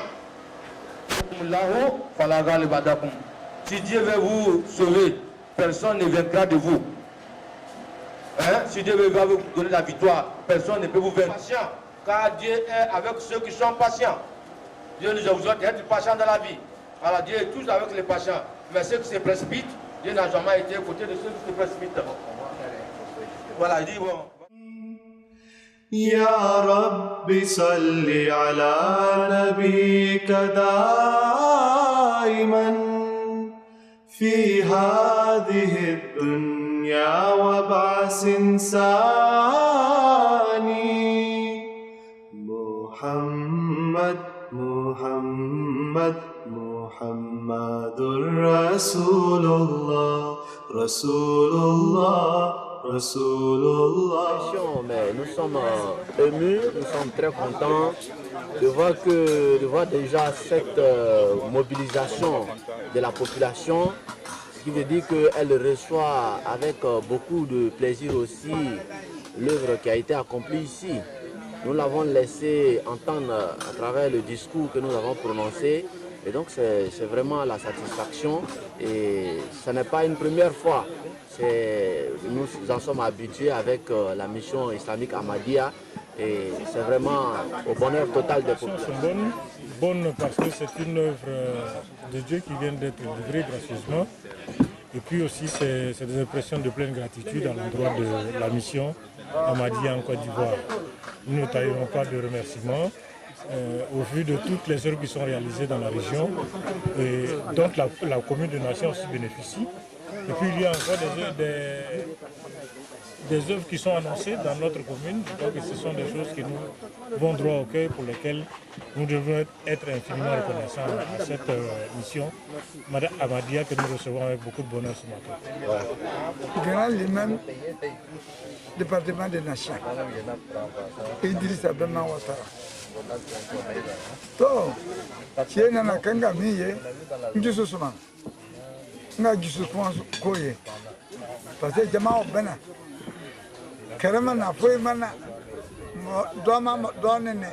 Speaker 7: si Dieu veut vous sauver, personne ne vaincra de vous. Hein? Si Dieu veut vous donner la victoire, personne ne peut vous vaincre. Patient, car Dieu est avec ceux qui sont patients. Dieu nous a besoin d'être patients dans la vie. Alors Dieu est toujours avec les patients. Mais ceux qui se précipitent, Dieu n'a jamais été à côté de ceux qui se précipitent. Voilà, il dit bon.
Speaker 1: يا رب صل على نبيك دائما في هذه الدنيا وبعث ثاني محمد محمد محمد رسول الله رسول الله
Speaker 11: Mais nous sommes émus, nous sommes très contents de voir déjà cette mobilisation de la population, ce qui veut dire qu'elle reçoit avec beaucoup de plaisir aussi l'œuvre qui a été accomplie ici. Nous l'avons laissé entendre à travers le discours que nous avons prononcé. Et donc c'est vraiment la satisfaction et ce n'est pas une première fois. Nous en sommes habitués avec la mission islamique Ahmadiyya et c'est vraiment au bonheur total des populations.
Speaker 5: bonne parce que c'est une œuvre de Dieu qui vient d'être livrée gracieusement. Et puis aussi, c'est des expressions de pleine gratitude à l'endroit de la mission Ahmadiyya en Côte d'Ivoire. Nous ne taillerons pas de remerciements au vu de toutes les œuvres qui sont réalisées dans la région. Et donc la commune de Nation aussi bénéficie. Et puis il y a encore des œuvres qui sont annoncées dans notre commune. Donc ce sont des choses qui nous vont droit au cœur, pour lesquelles nous devons être infiniment reconnaissants à cette mission Madame Ahmadiyya que nous recevons avec beaucoup de bonheur ce matin.
Speaker 12: Grand l'imam département des Nations, Idrissa Ben Ouattara. To, tiye nana kanga miye, njisu suma, nga jisu kuma koye, parce que jama bena, kerema na foyi mana, doa nene,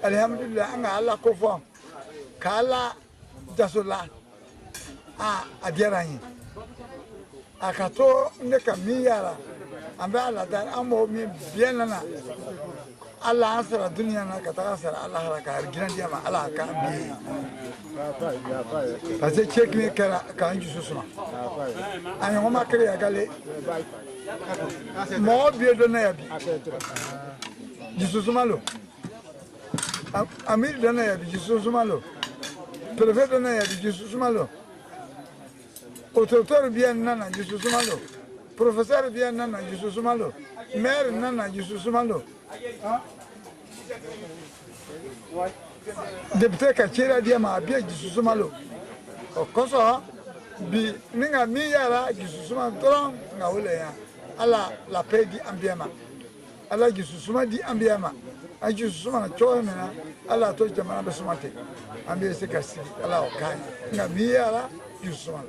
Speaker 12: alhamdulillah anga ala kofo, ka ala jasola, a diyarayi, a ka to ne ka mi yara, an bɛ ala da an m'o min biɲɛ nana. Allah an sara duniya na ka taga sara Allah ka girandiya ma Allah ka bi parce que cɛ min kɛra k'an dusu suma a ɲɔgɔn ma kere ya gale mɔgɔ bi ye dɔnna ya bi dusu suma lo amir dɔnna ya bi dusu suma lo préfet dɔnna ya bi dusu suma lo autoritaire bi yan nana dusu suma lo professeur bi yan nana dusu suma lo maire nana dusu suma lo député ka cira dia ma bia gisusuma lo o koso bi ninga mi yara gisusuma tron nga wole ya ala la paix di ambiama ala gisusuma di ambiama a gisusuma na choe mena ala to jamana be sumate ambi se kasi ala o kai nga mi yara gisusuma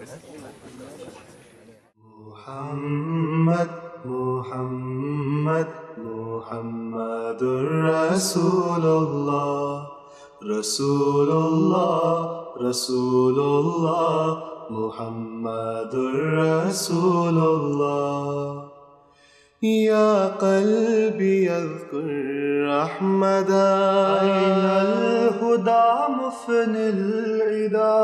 Speaker 1: Muhammad Muhammad Muhammadur Rasulullah Rasulullah Rasulullah Muhammadur Rasulullah Ya qalbi yadhkur Ahmada Aynal huda mufnil ida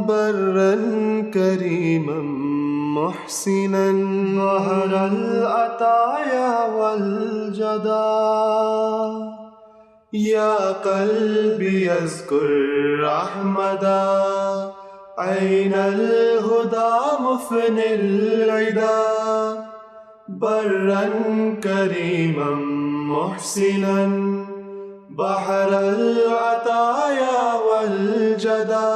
Speaker 1: Barran kariman محسنا ظهر العطايا والجدا يا قلبي يذكر أحمدا عين الهدى مفني العدا برا كريما محسنا بحر العطايا والجدا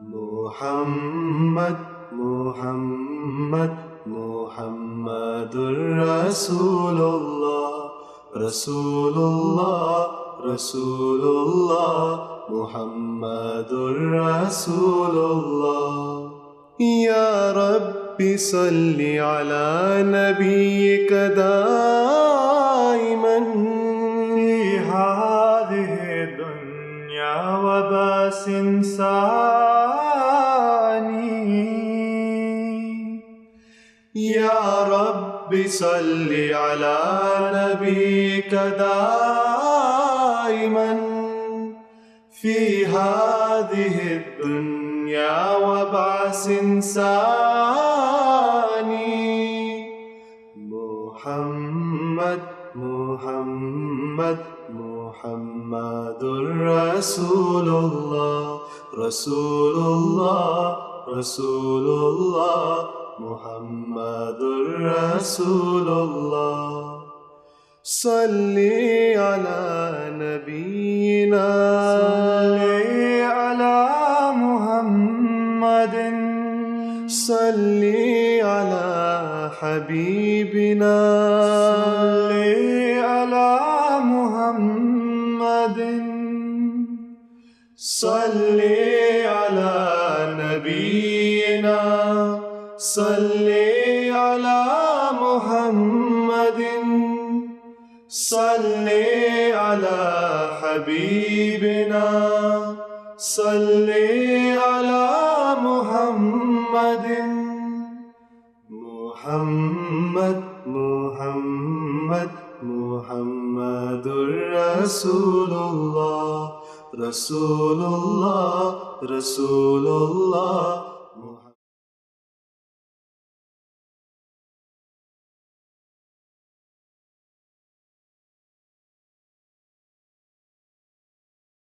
Speaker 1: محمد Muhammad Muhammadur Rasulullah Rasulullah Rasulullah Muhammadur Rasulullah Ya Rabbi salli ala nabiyyika daiman fi hadhihi dunya wa basin sani يا رب صل على نبيك دائما في هذه الدنيا وبعث ثاني محمد محمد محمد رسول الله رسول الله رسول الله محمد رسول الله صلي على نبينا صلي على محمد صلي على حبيبنا صلي على محمد صلي على نبينا صلي على محمد صلي على حبيبنا صلي على محمد محمد محمد محمد رسول الله Rasulullah, Rasulullah.